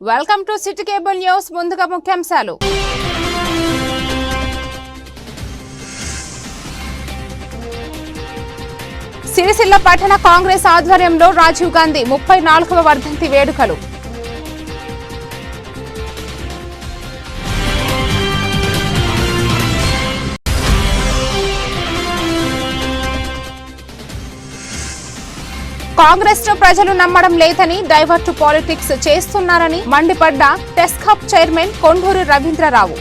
Welcome to city cable news. ముందుగా ముఖ్యాంశాలు. సిరిసిల్ల పట్టణ కాంగ్రెస్ ఆధ్వర్యంలో రాజీవ్ గాంధీ 34వ వర్ధంతి వేడుకలు. కాంగ్రెస్ ను ప్రజలు నమ్మడం లేదని డైవర్ట్ పాలిటిక్స్ చేస్తున్నారని మండిపడ్డ టెస్కాప్ చైర్మన్ కొండూరి రవీంద్రరావు.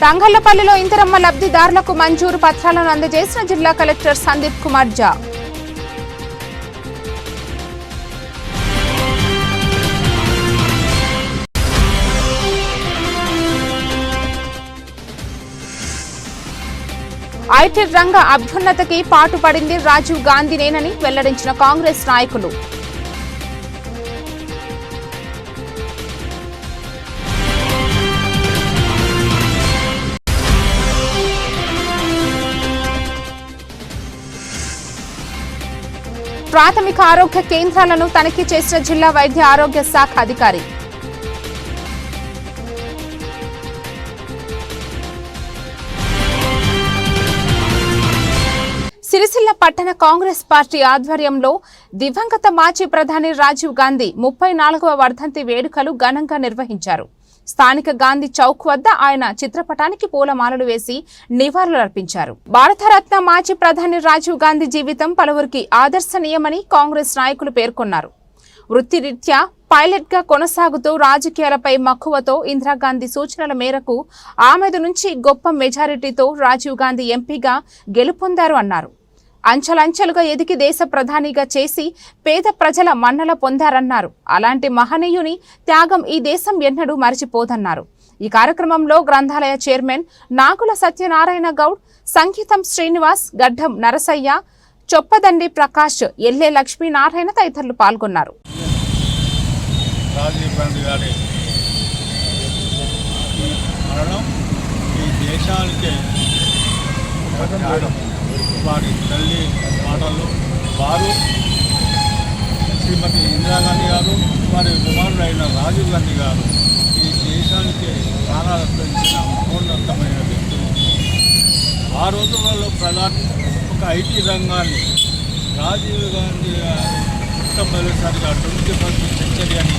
తంగళ్లపల్లిలో ఇందిరమ్మ లబ్ధిదారులకు మంజూరు పత్రాలను అందజేసిన జిల్లా కలెక్టర్ సందీప్ కుమార్ జా. ఐటీ రంగ అభ్యున్నతికి పాటుపడింది రాజీవ్ గాంధీనేనని వెల్లడించిన కాంగ్రెస్ నాయకులు. ప్రాథమిక ఆరోగ్య కేంద్రాలను తనిఖీ చేసిన జిల్లా వైద్య ఆరోగ్య శాఖ అధికారి. సిరిసిల్ల పట్టణ కాంగ్రెస్ పార్టీ ఆధ్వర్యంలో దివంగత మాజీ ప్రధాని రాజీవ్ గాంధీ 34వ వర్ధంతి వేడుకలు ఘనంగా నిర్వహించారు. స్థానిక గాంధీ చౌక్ వద్ద ఆయన చిత్రపటానికి పూలమాలలు వేసి నివాళులర్పించారు. భారతరత్న మాజీ ప్రధాని రాజీవ్ గాంధీ జీవితం పలువురికి ఆదర్శనీయమని కాంగ్రెస్ నాయకులు పేర్కొన్నారు. వృత్తిరీత్యా పైలట్ గా కొనసాగుతూ రాజకీయాలపై మక్కువతో ఇందిరాగాంధీ సూచనల మేరకు ఆమెదు నుంచి గొప్ప మెజారిటీతో రాజీవ్ గాంధీ ఎంపీగా గెలుపొందారు అన్నారు. అంచెలంచెలుగా ఎదిగి దేశ ప్రధానిగా చేసి పేద ప్రజల మన్నల పొందారన్నారు. అలాంటి మహనీయుని త్యాగం ఈ దేశం ఎన్నడూ మరిచిపోదన్నారు. ఈ కార్యక్రమంలో గ్రంథాలయ చైర్మన్ నాగుల సత్యనారాయణ గౌడ్, సంగీతం శ్రీనివాస్, గడ్డం నరసయ్య, చొప్పదండి ప్రకాష్, ఎల్లే లక్ష్మీనారాయణ తదితరులు పాల్గొన్నారు. రాజీవ్ గాంధీ గారి మరణం ఈ దేశానికే వారి తల్లి మాటలు, వారు శ్రీమతి ఇందిరాగాంధీ గారు, వారి కుమారుడైన రాజీవ్ గాంధీ గారు ఈ దేశానికి ప్రాణాలు పెంచిన మహోన్నతమైన వ్యక్తులు. ఆ రోజులలో ఒక ఐటీ రంగాన్ని రాజీవ్ గాంధీ గారు మొట్టమొదటిసారిగా 21st సెంచరీ అని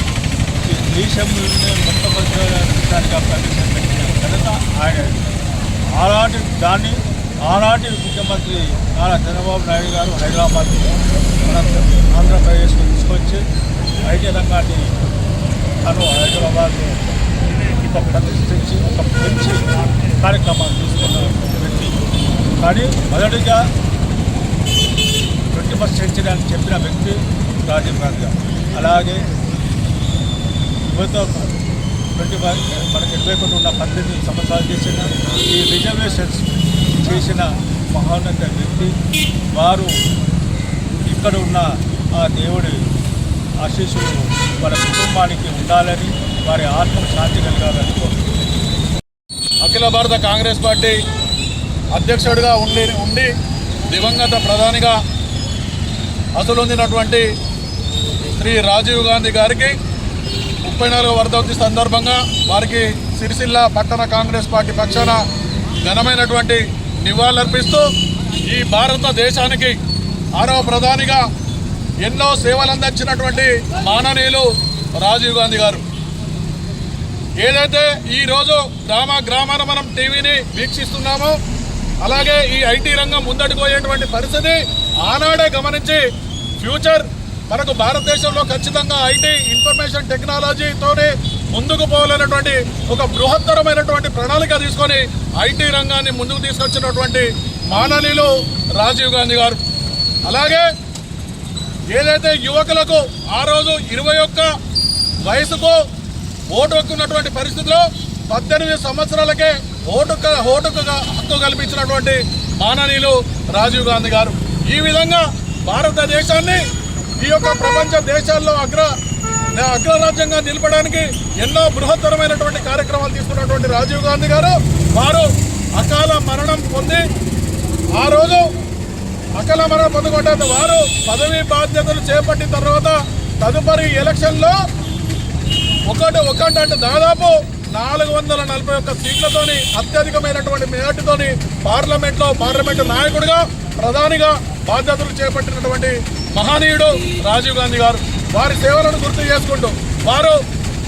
ఈ దేశంలోనే మొట్టమొదటిసారిగా ప్రవేశపెట్టిన ఘనత ఆయన. ఆనాటి ముఖ్యమంత్రి నారా చంద్రబాబు నాయుడు గారు హైదరాబాద్ మన ఆంధ్రప్రదేశ్కు తీసుకొచ్చి ఐటీ రంగాన్ని తను హైదరాబాద్లో ఒక ప్రతిష్ఠించి ఒక మంచి కార్యక్రమాలు తీసుకున్న వ్యక్తి. కానీ మొదటిగా 21st సెంచరీ అని చెప్పిన వ్యక్తి రాజీవ్ గాంధీ గారు. అలాగే యువత మనకి 21 ఉన్న 18 సంవత్సరాలు చేసిన ఈ రిజర్వేషన్స్ చేసిన మహోన్నత వ్యక్తి. వారు ఇక్కడ ఉన్న ఆ దేవుడి ఆశీస్సులు వారి కుటుంబానికి ఉండాలని, వారి ఆత్మ శాంతి కలగాలని కోరుతున్నాను. అఖిల భారత కాంగ్రెస్ పార్టీ అధ్యక్షుడిగా ఉండి దివంగత ప్రధానిగా అసలొందినటువంటి శ్రీ రాజీవ్ గాంధీ గారికి 34వ వర్ధంతి సందర్భంగా వారికి సిరిసిల్ల పట్టణ కాంగ్రెస్ పార్టీ పక్షాన ఘనమైనటువంటి నివాళులర్పిస్తూ ఈ భారతదేశానికి 6వ ప్రధానిగా ఎన్నో సేవలు అందించినటువంటి మాననీయులు రాజీవ్ గాంధీ గారు. ఏదైతే ఈరోజు గ్రామాన మనం టీవీని వీక్షిస్తున్నామో, అలాగే ఈ ఐటీ రంగం ముందడుగు పోయేటువంటి పరిస్థితి ఆనాడే గమనించి ఫ్యూచర్ మనకు భారతదేశంలో ఖచ్చితంగా ఐటీ ఇన్ఫర్మేషన్ టెక్నాలజీతోనే ముందుకు పోవాలనేటువంటి ఒక బృహత్తరమైనటువంటి ప్రణాళిక తీసుకొని ఐటీ రంగాన్ని ముందుకు తీసుకొచ్చినటువంటి మాననీయులు రాజీవ్ గాంధీ గారు. అలాగే ఏదైతే యువకులకు ఆ రోజు 21 వయసుకు ఓటు హక్కున్నటువంటి పరిస్థితిలో 18 సంవత్సరాలకే ఓటుకు హక్కు కల్పించినటువంటి మాననీయులు రాజీవ్ గాంధీ గారు. ఈ విధంగా భారతదేశాన్ని ఈ యొక్క ప్రపంచ దేశాల్లో అగ్రరాజ్యంగా నిలపడానికి ఎన్నో బృహత్తరమైనటువంటి కార్యక్రమాలు తీసుకున్నటువంటి రాజీవ్ గాంధీ గారు వారు అకాల మరణం పొంది ఆ రోజు అకాల మరణం పొందుకుంటే వారు పదవీ బాధ్యతలు చేపట్టిన తర్వాత తదుపరి ఎలక్షన్లో ఒకటి అంటే దాదాపు 441 సీట్లతోని అత్యధికమైనటువంటి మెజార్టీతోని పార్లమెంటు నాయకుడిగా ప్రధానిగా బాధ్యతలు చేపట్టినటువంటి మహనీయుడు రాజీవ్ గాంధీ గారు. వారి సేవలను గుర్తు చేసుకుంటూ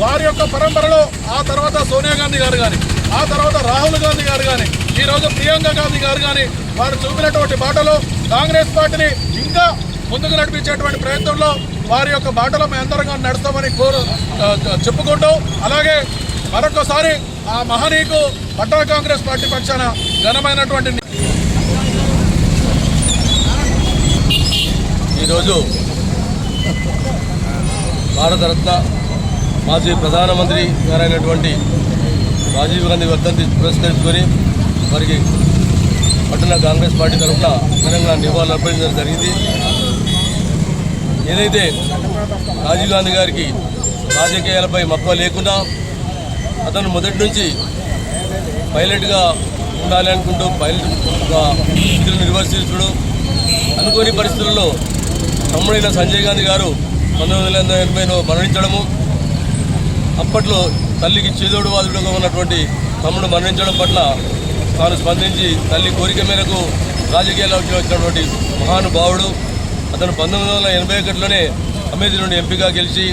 వారి యొక్క పరంపరలో ఆ తర్వాత సోనియా గాంధీ గారు కానీ, ఆ తర్వాత రాహుల్ గాంధీ గారు కానీ, ఈరోజు ప్రియాంక గాంధీ గారు కానీ వారు చూపినటువంటి బాటలో కాంగ్రెస్ పార్టీని ఇంకా ముందుకు నడిపించేటువంటి ప్రయత్నంలో వారి యొక్క బాటలో మేము అందరం నడుస్తామని చెప్పుకుంటూ, అలాగే మరొకసారి ఆ మహనీయుకు పట్టణ కాంగ్రెస్ పార్టీ పక్షాన ఘనమైనటువంటి ఈరోజు భారతరత్న మాజీ ప్రధానమంత్రి గారైనటువంటి రాజీవ్ గాంధీ వర్ధంతి పురస్కరించుకొని వారికి పట్టణ కాంగ్రెస్ పార్టీ తరఫున ఘనంగా నివాళులు అర్పించడం జరిగింది. ఏదైతే రాజీవ్ గాంధీ గారికి రాజకీయాలపై మక్కువ లేకుండా అతను మొదటి నుంచి పైలట్గా ఉండాలి అనుకుంటూ పైలట్ విధులు నిర్వర్తించడం, అనుకోని పరిస్థితుల్లో తమ్ముడైన సంజయ్ గాంధీ గారు 1980లో మరణించడము, అప్పట్లో తల్లికి చేదోడు వాదుడుగా ఉన్నటువంటి తమ్ముడు మరణించడం పట్ల తాను స్పందించి తల్లి కోరిక మేరకు రాజకీయాల్లోకి వచ్చినటువంటి మహానుభావుడు. అతను 1981లోనే అమేథీ నుండి ఎంపీగా గెలిచి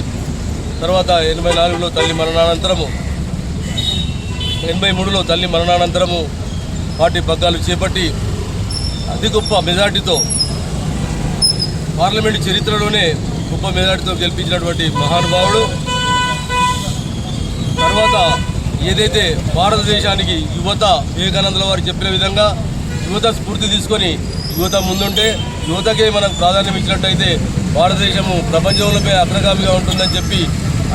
తర్వాత 84లో తల్లి మరణానంతరము 83లో తల్లి మరణానంతరము పార్టీ పగ్గాలు చేపట్టి అతి గొప్ప మెజార్టీతో పార్లమెంటు చరిత్రలోనే గొప్ప మెజార్టీతో గెలిపించినటువంటి మహానుభావుడు. తర్వాత ఏదైతే భారతదేశానికి యువత వివేకానందుల వారు చెప్పిన విధంగా యువత స్ఫూర్తి తీసుకొని యువత ముందుంటే యువతకే మనం ప్రాధాన్యం ఇచ్చినట్టయితే భారతదేశము ప్రపంచంలోపై అగ్రగామిగా ఉంటుందని చెప్పి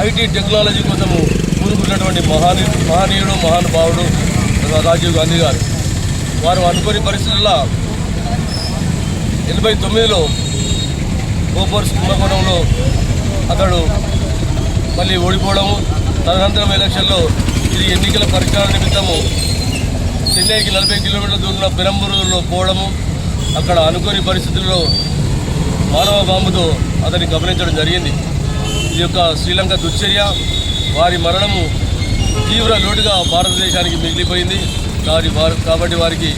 ఐటీ టెక్నాలజీ కోసము పూనుకున్నటువంటి మహనీయుడు మహానుభావుడు రాజీవ్ గాంధీ గారు. వారు అనుకోని పరిస్థితుల్లో 89లో గోపర్స్ కుంభకోణంలో అతడు మళ్ళీ ఓడిపోవడము, తదనంతరం ఎలక్షన్లో ఇది ఎన్నికల పరిష్కార నిమిత్తము చెన్నైకి 40 కిలోమీటర్ల దూరంలో పెరంబూరులో పోవడము, అక్కడ అనుకోని పరిస్థితుల్లో మానవ బాంబుతో అతన్ని గమనించడం జరిగింది. ఈ యొక్క శ్రీలంక దుశ్చర్య, వారి మరణము తీవ్ర లోటుగా భారతదేశానికి మిగిలిపోయింది. కాబట్టి వారికి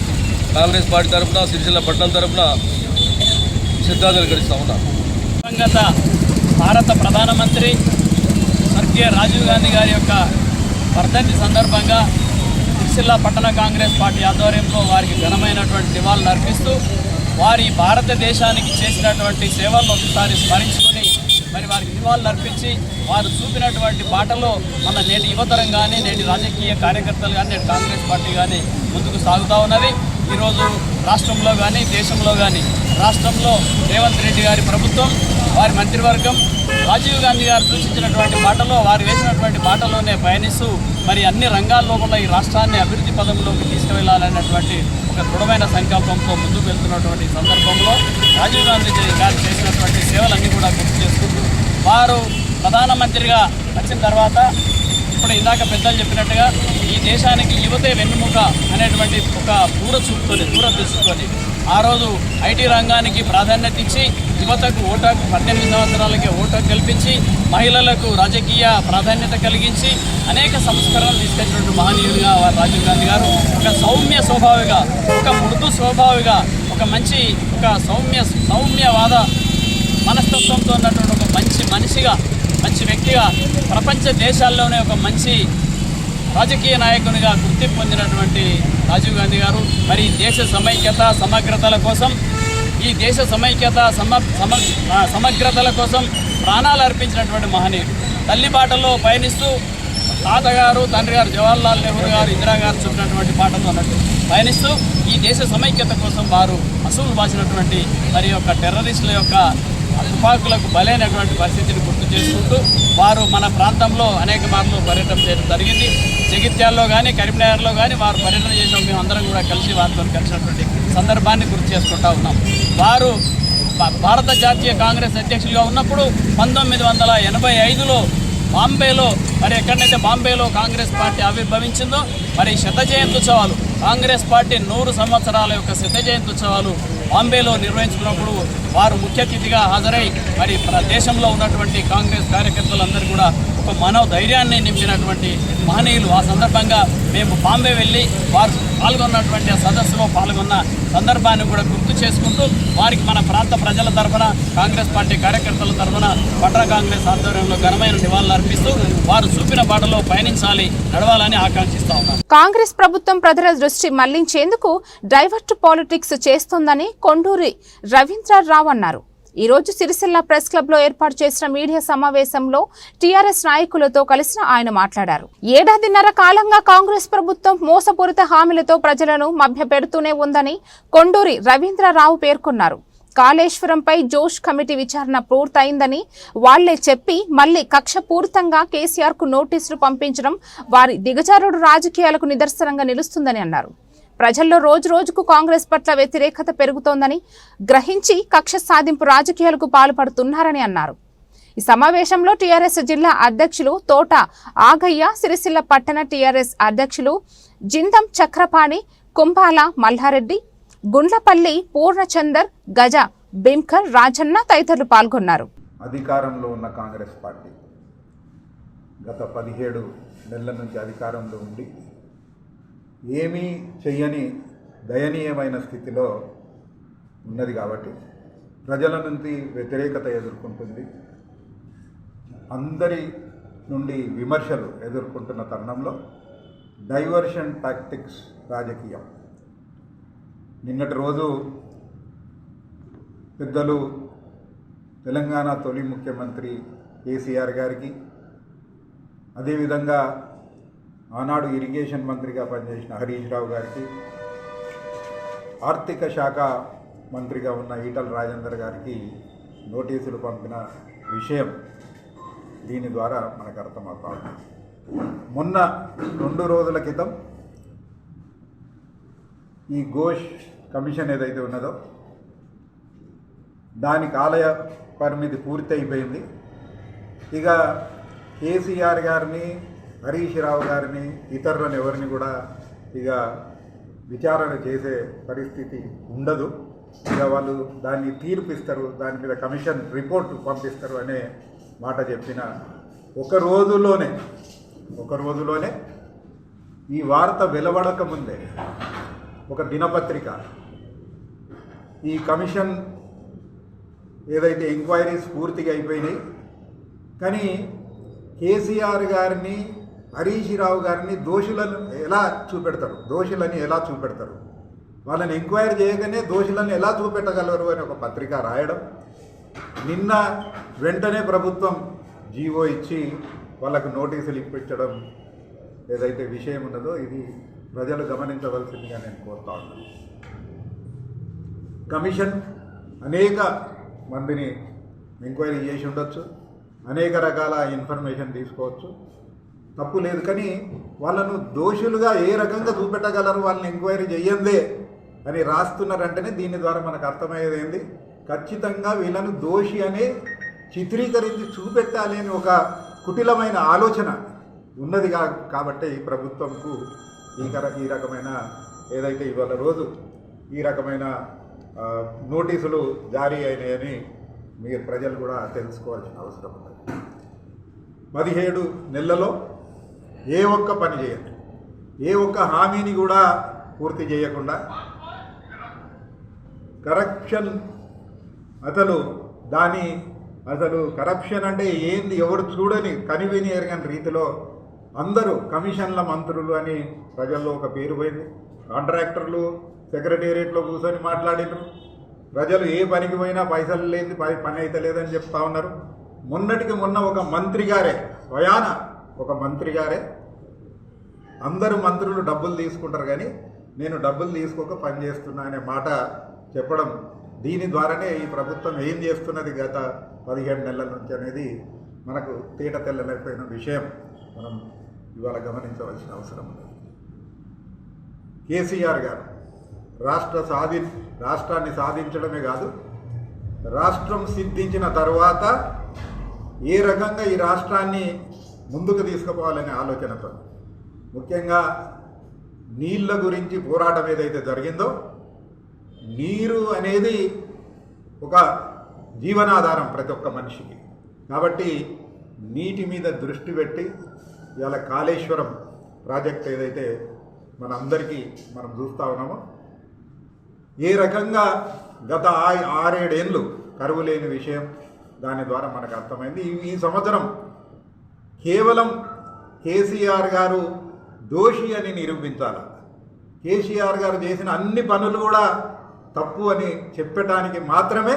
కాంగ్రెస్ పార్టీ తరఫున సిరిసిల్ల పట్టణం తరఫున శ్రద్ధాంజలి ఘటిస్తూ ఉన్నారు. దివంగత భారత ప్రధానమంత్రి స్వర్గీయ రాజీవ్ గాంధీ గారి యొక్క వర్ధంతి సందర్భంగా సిరిసిల్ల పట్టణ కాంగ్రెస్ పార్టీ ఆధ్వర్యంలో వారికి ఘనమైనటువంటి నివాళులు అర్పిస్తూ వారి భారతదేశానికి చేసినటువంటి సేవలను ఒకసారి స్మరించుకొని మరి వారికి నివాళులు అర్పించి వారు చూపినటువంటి బాటలో మన నేటి యువతరం కానీ నేటి రాజకీయ కార్యకర్తలు కానీ నేటి కాంగ్రెస్ పార్టీ కానీ ముందుకు సాగుతూ ఉన్నది. ఈరోజు రాష్ట్రంలో కానీ దేశంలో కానీ రాష్ట్రంలో రేవంత్ రెడ్డి గారి ప్రభుత్వం వారి మంత్రివర్గం రాజీవ్ గాంధీ గారు సూచించినటువంటి బాటలో వారు వేసినటువంటి బాటలోనే పయనిస్తూ మరి అన్ని రంగాల్లో కూడా ఈ రాష్ట్రాన్ని అభివృద్ధి పదంలోకి తీసుకువెళ్లాలనేటువంటి ఒక దృఢమైన సంకల్పంతో ముందుకు వెళ్తున్నటువంటి సందర్భంలో రాజీవ్ గాంధీ గారు చేసినటువంటి సేవలన్నీ కూడా గుర్తు చేసుకుంటూ వారు ప్రధానమంత్రిగా వచ్చిన తర్వాత ఇప్పుడు ఇందాక పెద్దలు చెప్పినట్టుగా ఈ దేశానికి యువతే వెన్నుముక అనేటువంటి ఒక దూరదృష్టితోని ఆ రోజు ఐటీ రంగానికి ప్రాధాన్యత ఇచ్చి యువతకు ఓటాకు 18 సంవత్సరాలకే ఓటాకు కల్పించి మహిళలకు రాజకీయ ప్రాధాన్యత కలిగించి అనేక సంస్కరణలు తీసుకొచ్చినటువంటి మహనీయుడిగా రాజీవ్ గాంధీ గారు ఒక సౌమ్య స్వభావిగా ఒక మృదు స్వభావిగా ఒక మంచి ఒక సౌమ్యవాద మనస్తత్వంతో ఉన్నటువంటి ఒక మంచి మనిషిగా మంచి వ్యక్తిగా ప్రపంచ దేశాల్లోనే ఒక మంచి రాజకీయ నాయకునిగా గుర్తింపు పొందినటువంటి రాజీవ్ గాంధీ గారు మరి దేశ సమైక్యత సమగ్రతల కోసం ఈ దేశ సమైక్యత సమగ్రతల కోసం ప్రాణాలు అర్పించినటువంటి మహనీయుడు. తల్లి బాటలో పయనిస్తూ తాతగారు తండ్రి గారు జవహర్లాల్ నెహ్రూ గారు ఇందిరా గారు చూపినటువంటి బాటలో అన్నట్టు పయనిస్తూ ఈ దేశ సమైక్యత కోసం వారు అసూలు బాసినటువంటి మరి యొక్క టెర్రరిస్టుల యొక్క తుపాకులకు బలైనటువంటి పరిస్థితిని గుర్తు చేసుకుంటూ వారు మన ప్రాంతంలో అనేక మార్లు పర్యటన చేయడం జరిగింది. జగిత్యాల్లో కానీ కరీంనగర్లో కానీ వారు పర్యటన చేసిన మేము అందరం కూడా కలిసి వారితో కలిసినటువంటి సందర్భాన్ని గుర్తు చేసుకుంటా ఉన్నాం. భారత జాతీయ కాంగ్రెస్ అధ్యక్షులుగా ఉన్నప్పుడు 1985లో బాంబేలో మరి ఎక్కడైతే బాంబేలో కాంగ్రెస్ పార్టీ ఆవిర్భవించిందో మరి శత జయంతి ఉత్సవాలు కాంగ్రెస్ పార్టీ 100 సంవత్సరాల యొక్క శత జయంతి ఉత్సవాలు బాంబేలో నిర్వహించుకున్నప్పుడు వారు ముఖ్య అతిథిగా హాజరై మరి దేశంలో ఉన్నటువంటి కాంగ్రెస్ కార్యకర్తలందరూ కూడా ఒక మనోధైర్యాన్ని నింపినటువంటి మహనీయులు. ఆ సందర్భంగా మేము బాంబే వెళ్ళి వారు పాల్గొన్నటువంటి ఆ సదస్సులో పాల్గొన్న సందర్భాన్ని కూడా గుర్తు చేసుకుంటూ వారికి మన ప్రాంత ప్రజల తరఫున కాంగ్రెస్ పార్టీ కార్యకర్తల తరఫున పట్టణ కాంగ్రెస్ ఆధ్వర్యంలో ఘనమైన నివాళులు అర్పిస్తూ వారు చూపిన బాటలో పయనించాలి, నడవాలని ఆకాంక్షిస్తా ఉన్నాం. కాంగ్రెస్ ప్రభుత్వం ప్రజల దృష్టి మళ్లించేందుకు డైవర్ట్ పాలిటిక్స్ చేస్తోందని కొండూరి రవీంద్రరావు అన్నారు. ఈ రోజు సిరిసిల్ల ప్రెస్ క్లబ్ లో ఏర్పాటు చేసిన మీడియా సమావేశంలో టీఆర్ఎస్ నాయకులతో కలిసి ఆయన మాట్లాడారు. ఏడాదిన్నర కాలంగా కాంగ్రెస్ ప్రభుత్వం మోసపూరిత హామీలతో ప్రజలను మభ్యపెడుతూనే ఉందని కొండూరి రవీంద్రరావు పేర్కొన్నారు. కాళేశ్వరంపై జోష్ కమిటీ విచారణ పూర్తయిందని వాళ్లే చెప్పి మళ్లీ కక్షపూరితంగా కేసీఆర్ కు నోటీసులు పంపించడం వారి దిగజారుడు రాజకీయాలకు నిదర్శనంగా నిలుస్తుందని అన్నారు. ప్రజల్లో రోజు రోజుకు కాంగ్రెస్ పట్ల వ్యతిరేకత పెరుగుతోందని గ్రహించి కక్ష సాధింపు రాజకీయాలకు పాల్పడుతున్నారని అన్నారు. ఈ సమావేశంలో టీఆర్ఎస్ జిల్లా అధ్యక్షులు తోట ఆగయ్య, సిరిసిల్ల పట్టణ టీఆర్ఎస్ అధ్యక్షులు జిందం చక్రపాణి, కుంభాల మల్లారెడ్డి, గుండ్లపల్లి పూర్ణచందర్, గజ బింకర్, రాజన్న తదితరులు పాల్గొన్నారు. అధికారంలో ఉన్న కాంగ్రెస్ పార్టీ గత 17 నెలల నుంచి అధికారంలో ఉండి ఏమీ చెయ్యని దయనీయమైన స్థితిలో ఉన్నది కాబట్టి ప్రజల నుంచి వ్యతిరేకత ఎదుర్కొంటుంది. అందరి నుండి విమర్శలు ఎదుర్కొంటున్న తరుణంలో డైవర్షన్ టాక్టిక్స్ రాజకీయం. నిన్నటి రోజు పెద్దలు తెలంగాణ తొలి ముఖ్యమంత్రి కేసీఆర్ గారికి, అదేవిధంగా ఆనాడు ఇరిగేషన్ మంత్రిగా పనిచేసిన హరీష్ రావు గారికి, ఆర్థిక శాఖ మంత్రిగా ఉన్న ఈటల రాజేందర్ గారికి నోటీసులు పంపిన విషయం దీని ద్వారా మనకు అర్థమవుతుంది. మొన్న 2 రోజుల క్రితం ఈ ఘోష్ కమిషన్ ఏదైతే ఉన్నదో దాని కాల పరిమితి పూర్తి అయిపోయింది. ఇక కేసీఆర్ గారిని, హరీష్ రావు గారిని, ఇతరులను ఎవరిని కూడా ఇక విచారణ చేసే పరిస్థితి ఉండదు. ఇక వాళ్ళు దాన్ని తీర్పిస్తారు, దాని మీద కమిషన్ రిపోర్ట్ పంపిస్తారు అనే మాట చెప్పిన ఒక రోజులోనే ఈ వార్త వెలువడక ముందే ఒక దినపత్రిక ఈ కమిషన్ ఏదైతే ఎంక్వైరీస్ పూర్తిగా అయిపోయినాయి, కానీ కేసీఆర్ గారిని, హరీష్ రావు గారిని దోషులని ఎలా చూపెడతారు, వాళ్ళని ఎంక్వైరీ చేయగానే దోషులను ఎలా చూపెట్టగలరు అని ఒక పత్రిక రాయడం, నిన్న వెంటనే ప్రభుత్వం జీవో ఇచ్చి వాళ్ళకు నోటీసులు ఇప్పించడం ఏదైతే విషయం ఉన్నదో ఇది ప్రజలు గమనించవలసిందిగా నేను కోరుతా ఉన్నాను. కమిషన్ అనేక మందిని ఎంక్వైరీ చేసి ఉండొచ్చు, అనేక రకాల ఇన్ఫర్మేషన్ తీసుకోవచ్చు, తప్పు లేదు. కానీ వాళ్ళను దోషులుగా ఏ రకంగా చూపెట్టగలరు, వాళ్ళని ఎంక్వైరీ చెయ్యందే అని రాస్తున్నారంటేనే దీని ద్వారా మనకు అర్థమయ్యేది ఏంది, ఖచ్చితంగా వీళ్ళను దోషి అనే చిత్రీకరించి చూపెట్టాలి అని ఒక కుటిలమైన ఆలోచన ఉన్నది కాబట్టి ఈ ప్రభుత్వంకు ఈ రకమైన ఏదైతే ఇవాళ రోజు ఈ రకమైన నోటీసులు జారీ అయినాయని మీరు ప్రజలు కూడా తెలుసుకోవాల్సిన అవసరం ఉంది. 17 నెలలలో ఏ ఒక్క పని చేయండి, ఏ ఒక్క హామీని కూడా పూర్తి చేయకుండా కరప్షన్ అసలు కరప్షన్ అంటే ఏంది ఎవరు చూడని కనివిని ఎరగని రీతిలో అందరూ కమిషన్ల మంత్రులు అని ప్రజల్లో ఒక పేరు పోయింది. కాంట్రాక్టర్లు సెక్రటేరియట్లో కూర్చొని మాట్లాడినారు. ప్రజలు ఏ పనికి పోయినా పైసలు లేని పని అయితే లేదని చెప్తా ఉన్నారు. మొన్నటికి మొన్న ఒక మంత్రి గారే అందరూ మంత్రులు డబ్బులు తీసుకుంటారు కానీ నేను డబ్బులు తీసుకోక పని చేస్తున్నా అనే మాట చెప్పడం, దీని ద్వారానే ఈ ప్రభుత్వం ఏం చేస్తున్నది గత 17 నెలల నుంచి అనేది మనకు తేట తెల్లలేకపోయిన విషయం మనం ఇవాళ గమనించవలసిన అవసరం ఉంది. కేసీఆర్ గారు రాష్ట్రాన్ని సాధించడమే కాదు, రాష్ట్రం సిద్ధించిన తర్వాత ఏ రకంగా ఈ రాష్ట్రాన్ని ముందుకు తీసుకుపోవాలనే ఆలోచనతో, ముఖ్యంగా నీళ్ళ గురించి పోరాటం ఏదైతే జరిగిందో, నీరు అనేది ఒక జీవనాధారం ప్రతి ఒక్క మనిషికి. కాబట్టి నీటి మీద దృష్టి పెట్టి ఇవాళ కాళేశ్వరం ప్రాజెక్ట్ ఏదైతే మనందరికీ మనం చూస్తూ ఉన్నామో, ఏ రకంగా గత 6-7 ఏళ్ళు కరువు లేని విషయం దాని ద్వారా మనకు అర్థమైంది. ఈ సంవత్సరం కేవలం కేసీఆర్ గారు దోషి అని నిరూపించాలి. కేసీఆర్ గారు చేసిన అన్ని పనులు కూడా తప్పు అని చెప్పటానికి మాత్రమే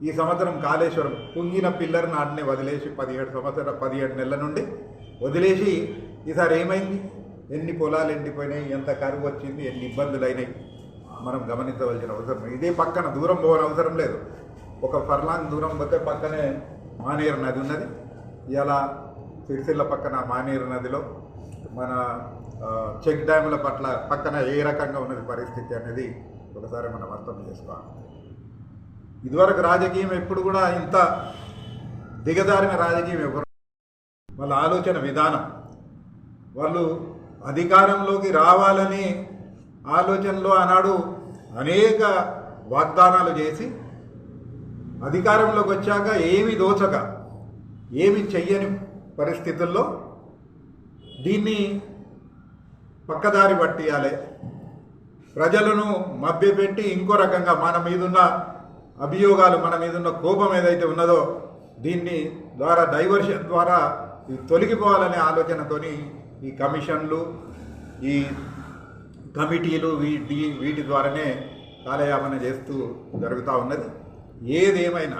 ఈ సంవత్సరం కాళేశ్వరం కుంగిన పిల్లర్ నాటిని వదిలేసి 17 నెలల నుండి వదిలేసి ఈసారి ఏమైంది, ఎన్ని పొలాలు ఎండిపోయినాయి, ఎంత కరువు వచ్చింది, ఎన్ని ఇబ్బందులు అయినాయి మనం గమనించవలసిన అవసరం. ఇదే పక్కన దూరం పోవని అవసరం లేదు. ఒక ఫర్లాంగ్ దూరం పోతే పక్కనే మానేరు నది ఉన్నది. ఇలా సిరిసిల్ల పక్కన మానేరు నదిలో మన చెక్ డ్యాముల పక్కన ఏ రకంగా ఉన్నది పరిస్థితి అనేది ఒకసారి మనం అర్థం చేసుకోవాలి. ఇదివరకు రాజకీయం ఎప్పుడు కూడా ఇంత దిగజారిన రాజకీయం ఎవరు, వాళ్ళ ఆలోచన విధానం, వాళ్ళు అధికారంలోకి రావాలని ఆలోచనలో ఆనాడు అనేక వాగ్దానాలు చేసి అధికారంలోకి వచ్చాక ఏమి దోచక ఏమి చెయ్యని పరిస్థితుల్లో దీన్ని పక్కదారి పట్టియాలి, ప్రజలను మభ్యపెట్టి ఇంకో రకంగా మన మీదున్న అభియోగాలు, మన మీదున్న కోపం ఏదైతే ఉన్నదో దీన్ని ద్వారా డైవర్షన్ ద్వారా తొలగిపోవాలనే ఆలోచనతోని ఈ కమిషన్లు, ఈ కమిటీలు వీటి ద్వారానే కాలయాపన చేస్తూ జరుగుతూ ఉన్నది. ఏదేమైనా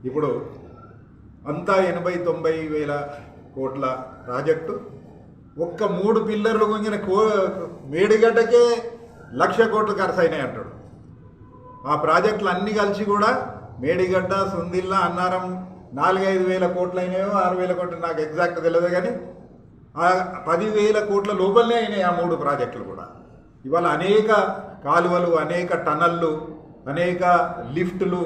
ఇప్పుడు అంతా 80-90 వేల కోట్ల ప్రాజెక్టు, ఒక్క 3 పిల్లర్లు కొంగిన మేడిగడ్డకే 1,00,000 కోట్లు ఖర్చు అయినాయి అంటాడు. ఆ ప్రాజెక్టులు అన్నీ కలిసి కూడా మేడిగడ్డ, సుందిల్ల, అన్నారం 4-5 వేల కోట్లు అయినాయో 6 వేల కోట్లు నాకు ఎగ్జాక్ట్ తెలియదు, కానీ 10,000 కోట్ల లోపలనే అయినాయి ఆ 3 ప్రాజెక్టులు కూడా. ఇవాళ అనేక కాలువలు, అనేక టన్నళ్ళు, అనేక లిఫ్టులు,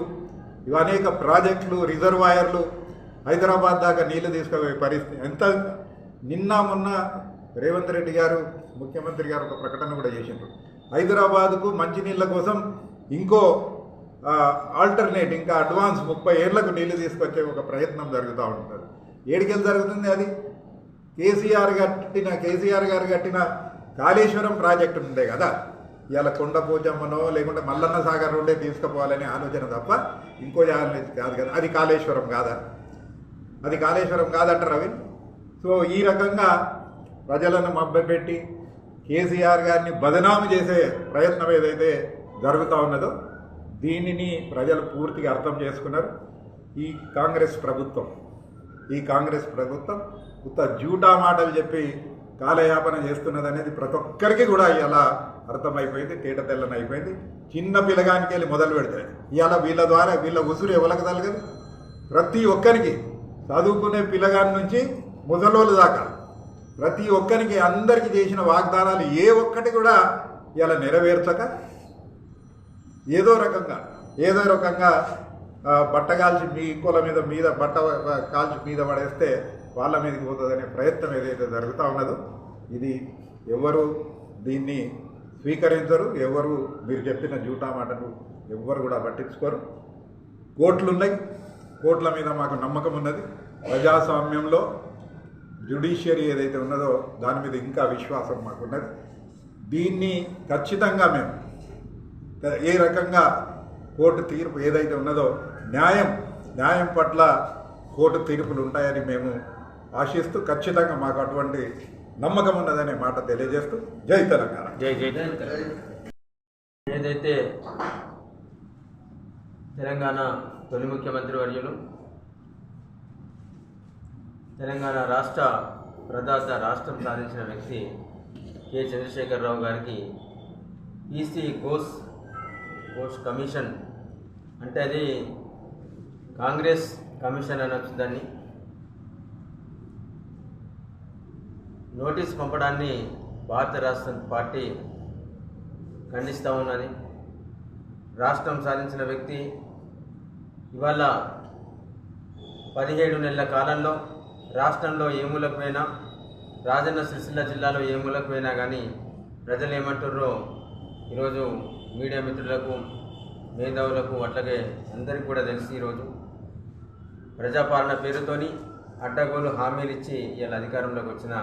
అనేక ప్రాజెక్టులు, రిజర్వాయర్లు, హైదరాబాద్ దాకా నీళ్లు తీసుకుపోయే పరిస్థితి. ఎంత నిన్న మొన్న రేవంత్ రెడ్డి గారు ముఖ్యమంత్రి గారు ఒక ప్రకటన కూడా చేసిండ్రు, హైదరాబాద్కు మంచినీళ్ళ కోసం ఇంకో ఆల్టర్నేట్ ఇంకా అడ్వాన్స్ 30 ఏళ్లకు నీళ్లు తీసుకొచ్చే ఒక ప్రయత్నం జరుగుతూ ఉంటుంది. ఏడికెళ్ళి జరుగుతుంది అది? కేసీఆర్ గారు కట్టిన కాళేశ్వరం ప్రాజెక్టు ఉండే కదా, ఇవాళ కొండపోచమ్మనో లేకుంటే మల్లన్న సాగర్ రోడ్డే తీసుకుపోవాలనే ఆలోచన తప్ప ఇంకో కాదు కదా. అది కాళేశ్వరం కాదా? అది కాళేశ్వరం కాదంటారు అవి. సో ఈ రకంగా ప్రజలను మభ్యపెట్టి కేసీఆర్ గారిని బదనాము చేసే ప్రయత్నం ఏదైతే జరుగుతూ ఉన్నదో దీనిని ప్రజలు పూర్తిగా అర్థం చేసుకున్నారు. ఈ కాంగ్రెస్ ప్రభుత్వం ఉత్త జూటా మాటలు చెప్పి కాలయాపన చేస్తున్నది అనేది ప్రతి ఒక్కరికి కూడా ఇలా అర్థమైపోయింది, తేట తెల్లని అయిపోయింది. చిన్న పిల్లగానికి వెళ్ళి మొదలు పెడతాయి. ఇవాళ వీళ్ళ ద్వారా వీళ్ళ ఉసురు ఎవరికి తలగదు, ప్రతి ఒక్కరికి చదువుకునే పిల్లగాని నుంచి ముసలోళ్ళ దాకా ప్రతి ఒక్కరికి అందరికీ చేసిన వాగ్దానాలు ఏ ఒక్కటి కూడా ఇలా నెరవేర్చక ఏదో రకంగా బట్ట కాల్చి మీ ఇంకోల మీద బట్ట కాల్చి మీద పడేస్తే వాళ్ళ మీదకి పోతుందనే ప్రయత్నం ఏదైతే జరుగుతూ ఉన్నదో ఇది ఎవరు దీన్ని స్వీకరించరు. ఎవరు మీరు చెప్పిన జూటా మాటను ఎవ్వరు కూడా పట్టించుకోరు. కోర్టులున్నాయి, కోర్టుల మీద మాకు నమ్మకం ఉన్నది. ప్రజాస్వామ్యంలో జ్యుడిషియరీ ఏదైతే ఉన్నదో దాని మీద ఇంకా విశ్వాసం మాకున్నది. దీన్ని ఖచ్చితంగా మేము ఏ రకంగా కోర్టు తీర్పు ఏదైతే ఉన్నదో న్యాయం పట్ల కోర్టు తీర్పులు ఉంటాయని మేము ఆశిస్తూ ఖచ్చితంగా మాకు అటువంటి నమ్మకం ఉన్నదనే మాట తెలియజేస్తూ జై తెలంగాణ. జై ఏదైతే తెలంగాణ తొలి ముఖ్యమంత్రి వర్యులు, తెలంగాణ రాష్ట్ర ప్రదాత, రాష్ట్రం సాధించిన వ్యక్తి కె చంద్రశేఖరరావు గారికి ఈసీ కోర్స్ కమిషన్ అంటే అది కాంగ్రెస్ కమిషన్ అనొచ్చు, దాన్ని నోటీస్ పంపడాన్ని భారత రాష్ట్ర పార్టీ ఖండిస్తూ ఉన్నది. రాష్ట్రం సాధించిన వ్యక్తి, ఇవాళ 17 నెలల కాలంలో రాష్ట్రంలో ఏ మూలకు పోయినా, రాజన్న సిరిసిల్ల జిల్లాలో ఏ మూలకు పోయినా కానీ ప్రజలు ఏమంటుర్రో ఈరోజు మీడియా మిత్రులకు, మేధావులకు, అట్లాగే అందరికీ కూడా తెలిసి ఈరోజు ప్రజాపాలన పేరుతోని అడ్డగోలు హామీలు ఇచ్చి ఇవాళ అధికారంలోకి వచ్చిన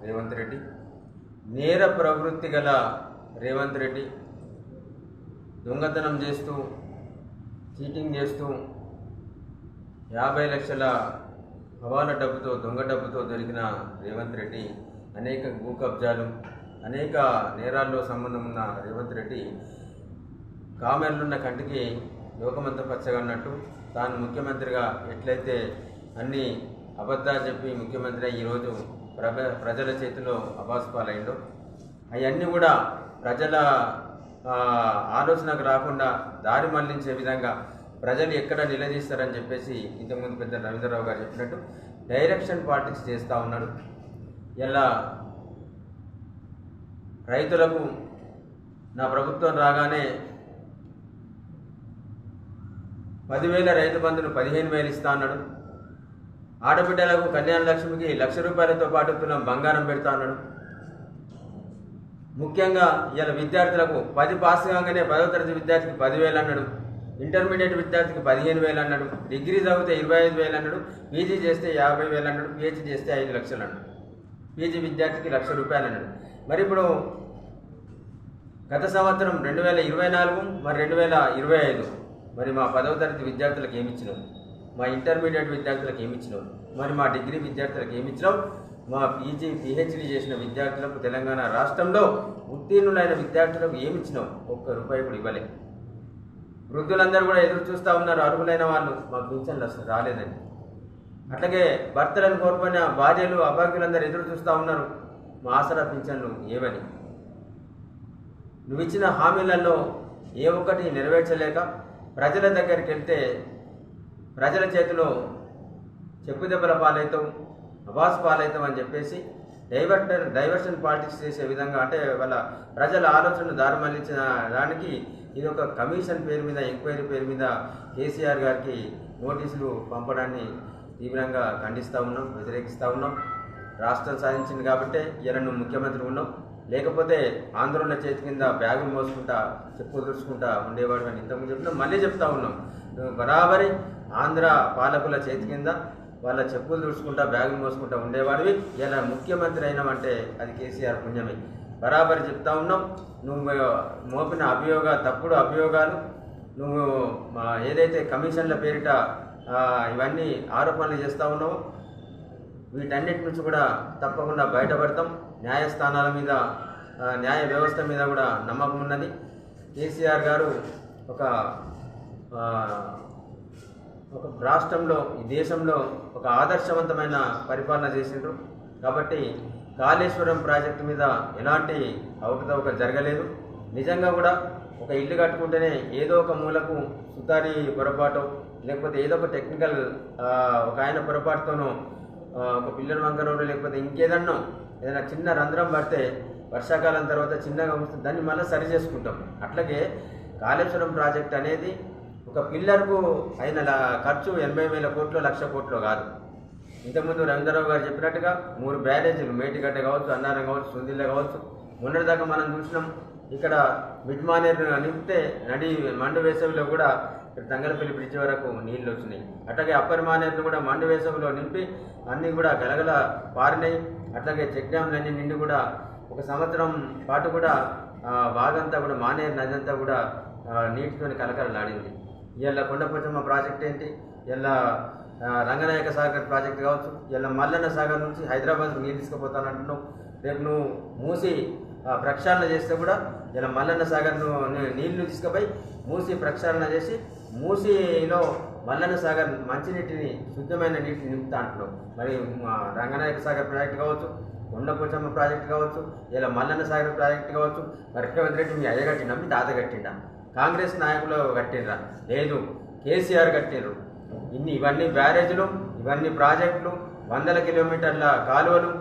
రేవంత్ రెడ్డి, నేర ప్రవృత్తి గల రేవంత్ రెడ్డి దొంగతనం చేస్తూ, చీటింగ్ చేస్తూ 50 లక్షల హవాలా డబ్బుతో, దొంగ డబ్బుతో దొరికిన రేవంత్ రెడ్డి, అనేక భూ కబ్జాలు, అనేక నేరాల్లో సంబంధం ఉన్న రేవంత్ రెడ్డి కామెర్లున్న కంటికి లోకమంతా పచ్చగన్నట్టు తాను ముఖ్యమంత్రిగా ఎట్లయితే అన్ని అబద్ధాలు చెప్పి ముఖ్యమంత్రి ఈరోజు ప్రజల చేతిలో అబాస్పాలైండో అవన్నీ కూడా ప్రజల ఆలోచనకు రాకుండా దారి మళ్లించే విధంగా ప్రజలు ఎక్కడ నిలదీస్తారని చెప్పేసి ఇంతకుముందు పెద్ద రవీంద్రరావు గారు చెప్పినట్టు డైరెక్షన్ పాలిటిక్స్ చేస్తూ ఉన్నాడు. ఇలా రైతులకు నా ప్రభుత్వం రాగానే 10,000 రైతు బంధును 15,000 ఇస్తా అన్నాడు. ఆడబిడ్డలకు కళ్యాణ లక్ష్మికి 1,00,000 రూపాయలతో పాటు తులం బంగారం పెడతా అన్నాడు. ముఖ్యంగా ఇలా విద్యార్థులకు 10 పాస్ కాగానే 10వ తరగతి విద్యార్థికి 10,000 అన్నాడు, ఇంటర్మీడియట్ విద్యార్థికి 15,000 అన్నాడు, డిగ్రీ చదివితే 25,000 అన్నాడు, పీజీ చేస్తే 50,000 అన్నాడు, పిహెచ్డీ చేస్తే 5 లక్షలు అన్నాడు, పీజీ విద్యార్థికి 1,00,000 రూపాయలు అన్నాడు. మరి ఇప్పుడు గత సంవత్సరం 2024 మరి 2025 మరి మా 10వ తరగతి విద్యార్థులకు ఏమి ఇచ్చినావు, మా ఇంటర్మీడియట్ విద్యార్థులకు ఏమి ఇచ్చినావు, మరి మా డిగ్రీ విద్యార్థులకు ఏమి ఇచ్చినావు, మా పీజీ పిహెచ్డీ చేసిన విద్యార్థులకు, తెలంగాణ రాష్ట్రంలో ఉత్తీర్ణులైన విద్యార్థులకు ఏమి ఇచ్చినావు? ₹1 కూడా ఇవ్వలే. వృద్ధులందరూ కూడా ఎదురు చూస్తూ ఉన్నారు, అర్హులైన వాళ్ళు మాకు పింఛన్లు అసలు రాలేదని. అట్లాగే భర్తలను కోల్పోయిన భార్యలు, అభాగ్యులందరూ ఎదురు చూస్తూ ఉన్నారు, మా ఆసరా పింఛన్లు ఏవని. నువ్వు ఇచ్చిన హామీలలో ఏ ఒక్కటి నెరవేర్చలేక ప్రజల దగ్గరికి వెళ్తే ప్రజల చేతిలో చెప్పుదెబ్బల పాలవుతాం, అబాస్ పాలవుతాం అని చెప్పేసి డైవర్షన్ పాలిటిక్స్ చేసే విధంగా, అంటే వాళ్ళ ప్రజల ఆలోచనను దారి మళ్లించిన దానికి ఇది ఒక కమిషన్ పేరు మీద, ఎంక్వైరీ పేరు మీద కేసీఆర్ గారికి నోటీసులు పంపడాన్ని తీవ్రంగా ఖండిస్తూ ఉన్నాం, వ్యతిరేకిస్తూ ఉన్నాం. రాష్ట్రం సాధించింది కాబట్టే ఇలా నువ్వు ముఖ్యమంత్రి ఉన్నావు, లేకపోతే ఆంధ్రుల చేతి కింద బ్యాగులు మోసుకుంటా, చెప్పులు తుడుచుకుంటా ఉండేవాడు అని ఇంతకుముందు చెప్పినాం, మళ్ళీ చెప్తా ఉన్నాం. నువ్వు బరాబరి ఆంధ్ర పాలకుల చేతి కింద వాళ్ళ చెప్పులు తుడుచుకుంటా, బ్యాగులు మోసుకుంటా ఉండేవాడివి. ఇలా ముఖ్యమంత్రి అయినామంటే అది కేసీఆర్ పుణ్యమే. బరాబరి చెప్తా ఉన్నాం. నువ్వు మోపిన తప్పుడు అభియోగాలు, నువ్వు ఏదైతే కమిషన్ల పేరిట ఇవన్నీ ఆరోపణలు చేస్తూ ఉన్నావో వీటన్నిటి నుంచి కూడా తప్పకుండా బయటపడతాం. న్యాయస్థానాల మీద, న్యాయ వ్యవస్థ మీద కూడా నమ్మకం ఉన్నది. కేసీఆర్ గారు ఒక రాష్ట్రంలో, ఈ దేశంలో ఒక ఆదర్శవంతమైన పరిపాలన చేసిండ్రు. కాబట్టి కాళేశ్వరం ప్రాజెక్టు మీద ఎలాంటి అవకతవక జరగలేదు. నిజంగా కూడా ఒక ఇల్లు కట్టుకుంటేనే ఏదో ఒక మూలకు సుతారి పొరపాటు, లేకపోతే ఏదో ఒక టెక్నికల్ ఒక ఆయన పొరపాటుతోనో ఒక పిల్లర్ వంకరోడు, లేకపోతే ఇంకేదన్నో ఏదైనా చిన్న రంధ్రం పడితే వర్షాకాలం తర్వాత చిన్నగా వస్తుంది, దాన్ని మళ్ళీ సరి చేసుకుంటాం. అట్లాగే కాళేశ్వరం ప్రాజెక్ట్ అనేది ఒక పిల్లర్కు అయిన ఖర్చు 80,000 కోట్లు, 1,00,000 కోట్లు కాదు. ఇంతకుముందు రవీంద్రరావు గారు చెప్పినట్టుగా 3 బ్యారేజీలు, మేటిగడ్డ కావచ్చు, అన్నారం కావచ్చు, సుందిల్ల కావచ్చు. మొన్నటిదాకా మనం చూసినాం, ఇక్కడ మిడ్ మానేరు నింపితే మండు వేసవిలో కూడా ఇక్కడ తంగలపల్లి బ్రిడ్జ్ వరకు నీళ్ళు వచ్చినాయి. అట్లాగే అప్పర్ మానేరును కూడా మండు వేసవిలో నింపి అన్నీ కూడా గలగల పారినాయి. అట్లాగే చెక్ డ్యామ్లన్నీ నిండి కూడా 1 సంవత్సరం పాటు కూడా బాగంతా కూడా మానేరు నది అంతా కూడా నీటితో కలకలలాడింది. ఇలా కొండపోచమ్మ ప్రాజెక్ట్ ఏంటి, ఇలా రంగనాయక సాగర్ ప్రాజెక్ట్ కావచ్చు, ఇలా మల్లన్న సాగర్ నుంచి హైదరాబాద్కు నీళ్ళు తీసుకుపోతానంటున్నావు. రేపు నువ్వు మూసి ప్రక్షాళన చేస్తే కూడా ఇలా మల్లన్న సాగర్ను నీళ్లు తీసుకుపోయి మూసి ప్రక్షాళన చేసి మూసిలో మల్లన్న సాగర్ మంచినీటిని, శుద్ధమైన నీటిని నింపుతా అంటున్నావు. మరి రంగనాయక సాగర్ ప్రాజెక్ట్ కావచ్చు, కొండపోచమ్మ ప్రాజెక్ట్ కావచ్చు, ఇలా మల్లన్న సాగర్ ప్రాజెక్ట్ కావచ్చు, మరి రేవంత్ రెడ్డి మీ అయ్య కట్టిండా, మీ తాత కట్టిండా, కాంగ్రెస్ నాయకులు కట్టిండ్రా? లేదు, కేసీఆర్ కట్టిండ్రు. ఇవన్నీ బ్యారేజీలు, ఇవన్నీ ప్రాజెక్టులు, 100 కిలోమీటర్ల కాలువలు,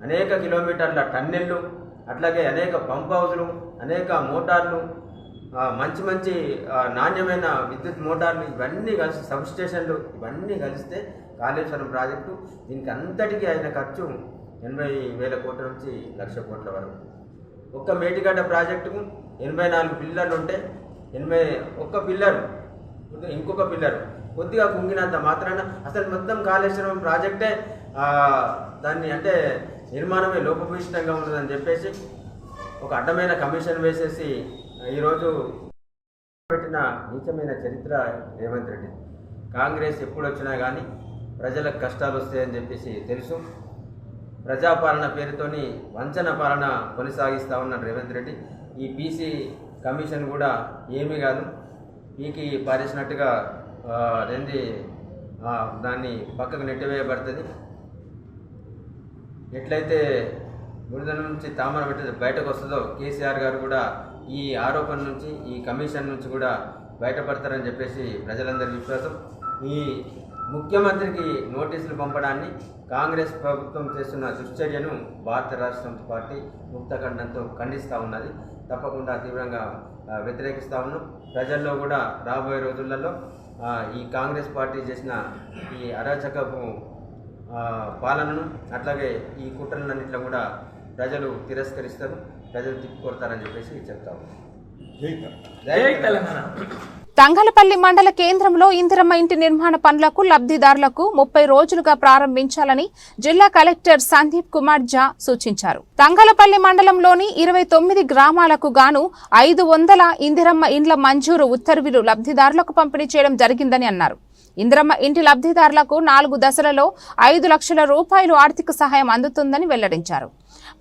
అనేక కిలోమీటర్ల టన్నెళ్ళు, అట్లాగే అనేక పంప్ హౌజులు, అనేక మోటార్లు, మంచి మంచి నాణ్యమైన విద్యుత్ మోటార్లు ఇవన్నీ కలిసి సబ్ స్టేషన్లు ఇవన్నీ కలిస్తే కాళేశ్వరం ప్రాజెక్టు దీనికి అంతటికీ అయిన ఖర్చు 80,000 కోట్ల నుంచి 1,00,000 కోట్ల వరకు. ఒక్క మేటిగడ్డ ప్రాజెక్టుకు 84 పిల్లర్లు ఉంటే 81 పిల్లరు ఇంకొక పిల్లరు కొద్దిగా కుంగినంత మాత్రాన అసలు మొత్తం కాళేశ్వరం ప్రాజెక్టే దాన్ని అంటే నిర్మాణమే లోపభూయిష్టంగా ఉన్నదని చెప్పేసి ఒక అడ్డమైన కమిషన్ వేసేసి ఈరోజు పెట్టిన నీచమైన చరిత్ర రేవంత్ రెడ్డి. కాంగ్రెస్ ఎప్పుడు వచ్చినా కానీ ప్రజలకు కష్టాలు వస్తాయని చెప్పేసి తెలుసు. ప్రజాపాలన పేరుతోని వంచన పాలన కొనసాగిస్తూ ఉన్న రేవంత్ రెడ్డి ఈ పీసీ కమిషన్ కూడా ఏమీ కాదు, పీకి పారేసినట్టుగా దాన్ని పక్కకు నెట్టివేయబడుతుంది. ఎట్లయితే బురద నుంచి తామర బయటకు వస్తుందో కేసీఆర్ గారు కూడా ఈ ఆరోపణ నుంచి ఈ కమిషన్ నుంచి కూడా బయటపడతారని చెప్పేసి ప్రజలందరి విశ్వాసం. ఈ ముఖ్యమంత్రికి నోటీసులు పంపడాన్ని కాంగ్రెస్ ప్రభుత్వం చేస్తున్న దుశ్చర్యను భారత రాష్ట్ర సమితి పార్టీ ముక్తఖండంతో ఖండిస్తూ ఉన్నది. తప్పకుండా తీవ్రంగా వ్యతిరేకిస్తూ ఉన్నాం. ప్రజల్లో కూడా రాబోయే రోజులలో ఈ కాంగ్రెస్ పార్టీ చేసిన ఈ అరాచకపు పాలనను అట్లాగే ఈ కుట్రలన్నింటిలో కూడా ప్రజలు తిరస్కరిస్తారు, ప్రజలు తిప్పికొడతారని చెప్పేసి చెప్తా ఉన్నాం. జై తెలంగాణ. తంగలపల్లి మండల కేంద్రంలో ఇందిరమ్మ ఇంటి నిర్మాణ పనులకు లబ్ధిదారులకు 30 రోజులుగా ప్రారంభించాలని జిల్లా కలెక్టర్ సందీప్ కుమార్ ఝా సూచించారు. తంగలపల్లి మండలంలోని 29 గ్రామాలకు గాను 500 ఇందిరమ్మ ఇండ్ల మంజూరు ఉత్తర్వులు లబ్ధిదారులకు పంపిణీ చేయడం జరిగిందని అన్నారు. ఇందిరమ్మ ఇంటి లబ్ధిదారులకు 4 దశలలో 5 లక్షల రూపాయలు ఆర్థిక సహాయం అందుతుందని వెల్లడించారు.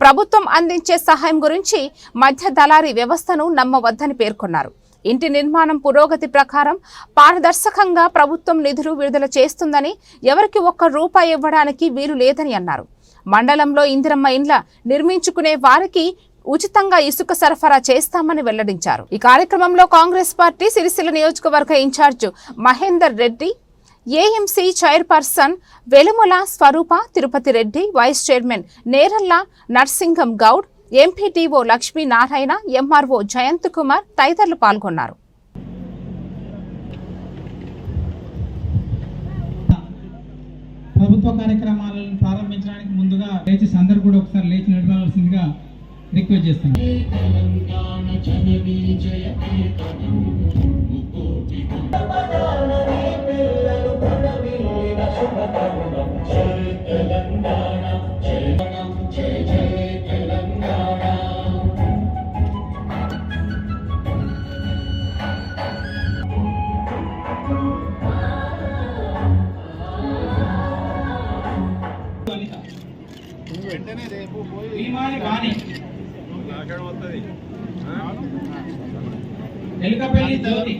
ప్రభుత్వం అందించే సహాయం గురించి మధ్య దళారీ వ్యవస్థను నమ్మవద్దని పేర్కొన్నారు. ఇంటి నిర్మాణం పురోగతి ప్రకారం పారదర్శకంగా ప్రభుత్వం నిధులు విడుదల చేస్తుందని, ఎవరికి ₹1 ఇవ్వడానికి వీలు లేదని అన్నారు. మండలంలో ఇందిరమ్మ ఇండ్ల నిర్మించుకునే వారికి ఉచితంగా ఇసుక సరఫరా చేస్తామని వెల్లడించారు. ఈ కార్యక్రమంలో కాంగ్రెస్ పార్టీ సిరిసిల్ల నియోజకవర్గ in charge Mahender Reddy, AMC chairperson Velumula Swaroopa Tirupati Reddy, vice chairman Neralla Narsingam Goud, MPTO Lakshminarayana, MRO Jayanth Kumar తదితరులు పాల్గొన్నారు. ప్రభుత్వ కార్యక్రమాలను ప్రారంభించడానికి ముందుగా లేచి అందరూ కూడా ఒకసారి లేచి నడవాల్సిందిగా రిక్వెస్ట్ చేస్తున్నాను. ఎలుకపల్లి జ్యోతి,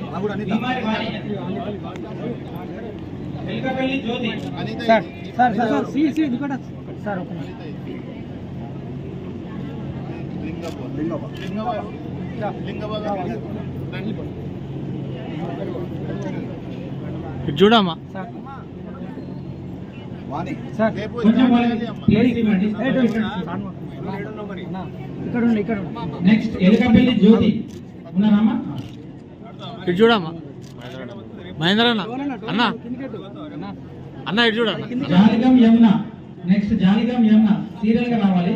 ఎలుకపల్లి జ్యోతి సార్ చూడమ్మా నెక్స్ట్ ఎలుకపల్లి జ్యోతి ఉన్నారమ్మా, ఇటు చూడమ్మా మహేంద్ర అన్న అన్న అన్న ఇటు చూడమ్మా. జాలిగం యమున, నెక్స్ట్ జాలిగం యమున సీరియల్ గా రావాలి.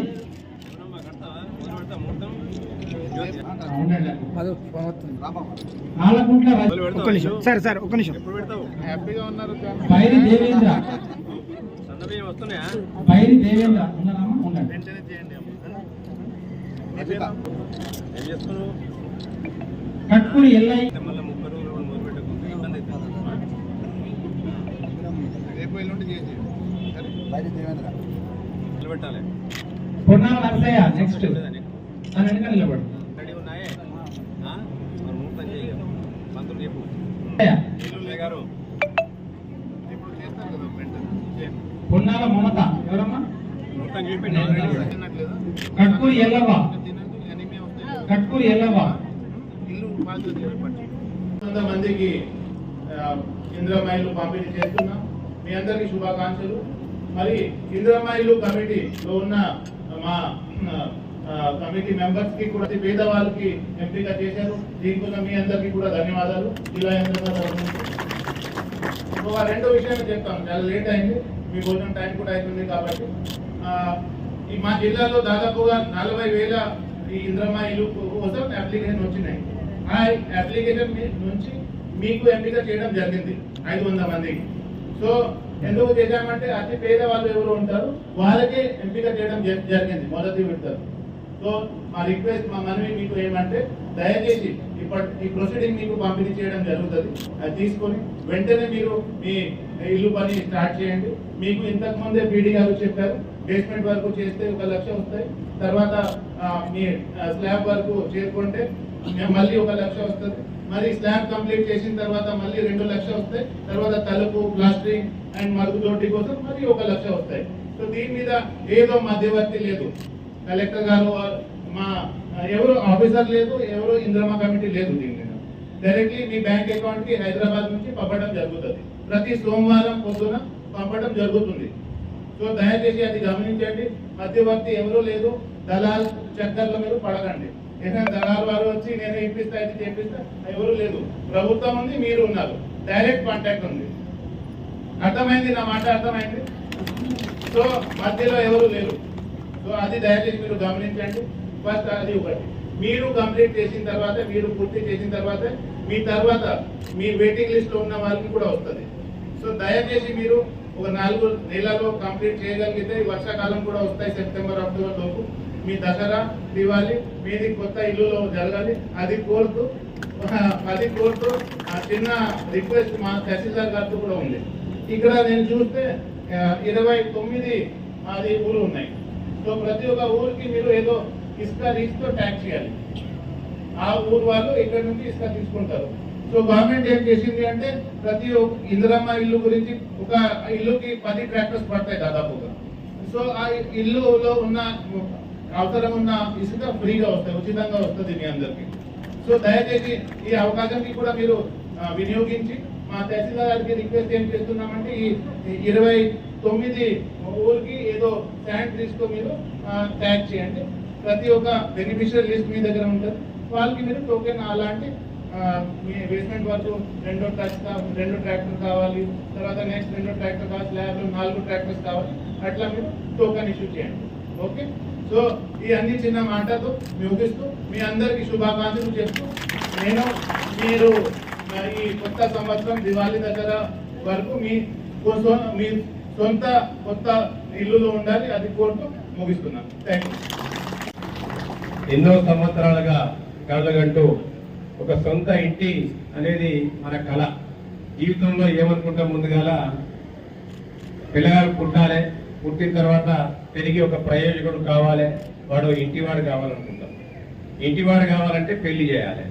ఒక్క నిమిషం పైరి దేవేంద్ర, పైరి దేవేంద్ర ఉన్నారమ్మా, ఉండండి. కట్కూరి ఎల్లయ్య, పొన్నాల నరసయ్య, నెక్స్ట్ నిలబడు. పొన్నాల మమత ఎవరమ్మా? కట్కూరి ఎల్లవ్వ, కట్కూరి ఎల్లవ్వ. కొంతమందికి ఇందిరమ్మ ఇల్లు పంపిణీ చేస్తున్నాం. మీ అందరికీ శుభాకాంక్షలు. మరి ఇందిరమ్మ ఇల్లు కమిటీలో ఉన్న మా కమిటీ మెంబర్స్ కి కూడా పేదవాళ్ళకి ఎంపిక చేశారు. దీనికోసం మీ అందరికీ కూడా ధన్యవాదాలు. జిల్లా యంత్రాంగం తరఫు నుంచి ఒక 2 విషయాలు చెప్తాను. చాలా లేట్ అయింది, మీ భోజనం టైం కూడా అవుతుంది కాబట్టి. ఈ మా జిల్లాలో దాదాపుగా 40,000 ఈ ఇంద్రమ్మ ఇల్లు కోసం అప్లికేషన్ వచ్చినాయి. ఆ అప్లికేషన్ నుంచి మీకు ఎంపిక చేయడం జరిగింది 500 మందికి. సో ఎందుకు చేశామంటే అతి పేద వాళ్ళు ఎవరు ఉంటారు వాళ్ళకే ఎంపిక చేయడం జరిగింది మొదటి విడతలో. సో మా రిక్వెస్ట్, మా మనవి మీకు ఏమంటే దయచేసి ఈ ప్రొసీడింగ్ మీకు పంపిణీ చేయడం జరుగుతుంది. అది తీసుకొని వెంటనే మీరు మీ ఇల్లు పని స్టార్ట్ చేయండి. మీకు ఇంతకు ముందే పీడీ గారు చెప్పారు, బేస్మెంట్ వరకు చేస్తే 1 లక్ష వస్తాయి. తర్వాత మీ స్లాబ్ వరకు చేరుకుంటే మళ్ళీ 1 లక్ష వస్తుంది. మరి స్లాబ్ కంప్లీట్ చేసిన తర్వాత మళ్ళీ 2 లక్షలు వస్తాయి. తర్వాత తలుపు, ప్లాస్టరింగ్ అండ్ మరుగుదొడ్డి కోసం మరి 1 లక్ష వస్తాయి. సో దీని మీద ఏదో మధ్యవర్తి లేదు, కలెక్టర్ గారు మా ఎవరు ఆఫీసర్ లేదు, ఎవరు ఇంద్రమ్మ కమిటీ లేదు. దీని మీద డైరెక్ట్లీ మీ బ్యాంక్ అకౌంట్ కి హైదరాబాద్ నుంచి పంపడం జరుగుతుంది. ప్రతి సోమవారం పొద్దున పంపడం జరుగుతుంది. సో దయచేసి అది గమనించండి. మధ్యవర్తి ఎవరు లేదు, దళాల్ చక్కర్లో మీరు పడకండి. ఏదైనా దళాలు వారు వచ్చి నేను ఇప్పిస్తా, ఇది చేపిస్తా, ఎవరు లేదు. ప్రభుత్వం ఉంది, మీరు ఉన్నారు, డైరెక్ట్ కాంటాక్ట్ ఉంది. అర్థమైంది నా మాట? అర్థమైంది. సో మధ్యలో ఎవరు లేరు. సో అది దయచేసి మీరు గమనించండి. ఫస్ట్ అది ఒకటి. మీరు కంప్లీట్ చేసిన తర్వాత, మీరు పూర్తి చేసిన తర్వాత మీ తర్వాత మీ వెయిటింగ్ లిస్ట్ లో ఉన్న వాళ్ళకి కూడా వస్తుంది. సో దయచేసి మీరు ఒక 4 నెలల్లో కంప్లీట్ చేయగలిగితే ఈ వర్షాకాలం కూడా వస్తాయి, సెప్టెంబర్, అక్టోబర్ లోపు. మీ దసరా, దివాళీ మీది కొత్త ఇల్లులో జరగాలి. అది కోరుతూ చిన్న రిక్వెస్ట్ మా తహసీల్దార్ గారితో కూడా ఉంది. ఇక్కడ నేను చూస్తే 29 అది ఊరు ఉన్నాయి. సో ప్రతి ఒక్క ఊరికి మీరు ఏదో ఇసుక రీచ్తో ట్యాక్స్ చేయాలి. ఆ ఊరు వాళ్ళు ఇక్కడ నుంచి ఇసుక తీసుకుంటారు. సో గవర్నమెంట్ ఏం చేసింది అంటే ప్రతి ఇందిరమ్మ ఇల్లు గురించి ఒక ఇల్లుకి 10 ట్రాక్టర్స్ పడతాయి దాదాపుగా. సో ఆ ఇల్లులో ఉన్న అవసరం ఉన్న ఇసుక ఫ్రీగా వస్తాయి, ఉచితంగా వస్తుంది మీ అందరికి. సో దయచేసి ఈ అవకాశాన్ని కూడా మీరు వినియోగించి మా తహసీల్దార్ గారికి రిక్వెస్ట్ ఏం చేస్తున్నామంటే ఈ 29 ఊరికి ఏదో శాండ్ లిస్ట్ మీరు ట్యాగ్ చేయండి. ప్రతి ఒక్క బెనిఫిషియల్ లిస్ట్ మీ దగ్గర ఉంటుంది. వాళ్ళకి మీరు టోకెన్ అలాంటి మీ బేస్మెంట్ వరకు 2 ట్రాక్టర్ కావాలి, తర్వాత నెక్స్ట్ 2 ట్రాక్టర్ కావాలి, స్లాబ్ 4 ట్రాక్టర్స్ కావాలి, అట్లా మీరు టోకెన్ ఇష్యూ చేయండి. ఓకే. సో ఈ అన్ని చిన్న మాటతో ముగిస్తూ మీ అందరికీ శుభాకాంక్షలు చెప్తూ మీరు ఈ కొత్త సంవత్సరం దివాళీ దగ్గర వరకు మీ సొంత కొత్త ఇల్లులో ఉండాలి, అది కోరుతూ ముగిస్తున్నాను. Thank you. ఎన్నో సంవత్సరాలుగా కలగంటూ ఒక సొంత ఇంటి అనేది మన కళ. జీవితంలో ఏమనుకుంటాం, ముందుగాల పిల్లగారు పుట్టాలి, పుట్టిన తర్వాత పెరిగి ఒక ప్రయోజకుడు కావాలి, వాడు ఇంటివాడు కావాలనుకుంటాం. ఇంటివాడు కావాలంటే పెళ్లి చేయాలి.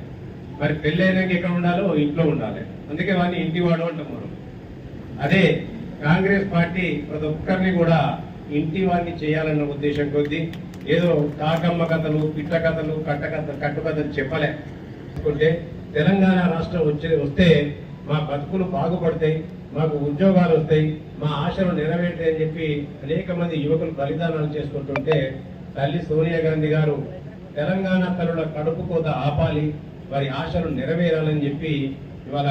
మరి పెళ్లి అయినాక ఎక్కడ ఉండాలో ఇంట్లో ఉండాలి. అందుకే వాడిని ఇంటివాడు అంటాం మనం. అదే కాంగ్రెస్ పార్టీ ప్రతి ఒక్కరిని కూడా ఇంటి వాడిని చేయాలన్న ఉద్దేశం కొద్దీ ఏదో కాకమ్మ కథలు, పిట్ట కథలు, కట్టుకథలు చెప్పలే. తెలంగాణ రాష్ట్రం వస్తే మా బతుకులు బాగుపడతాయి, మాకు ఉద్యోగాలు వస్తాయి, మా ఆశలు నెరవేరుతాయని చెప్పి అనేక మంది యువకులు బలిదానాలు చేసుకుంటుంటే తల్లి సోనియా గాంధీ గారు తెలంగాణ తల్లుల కడుపు కోత ఆపాలి, వారి ఆశలు నెరవేరాలని చెప్పి ఇవాళ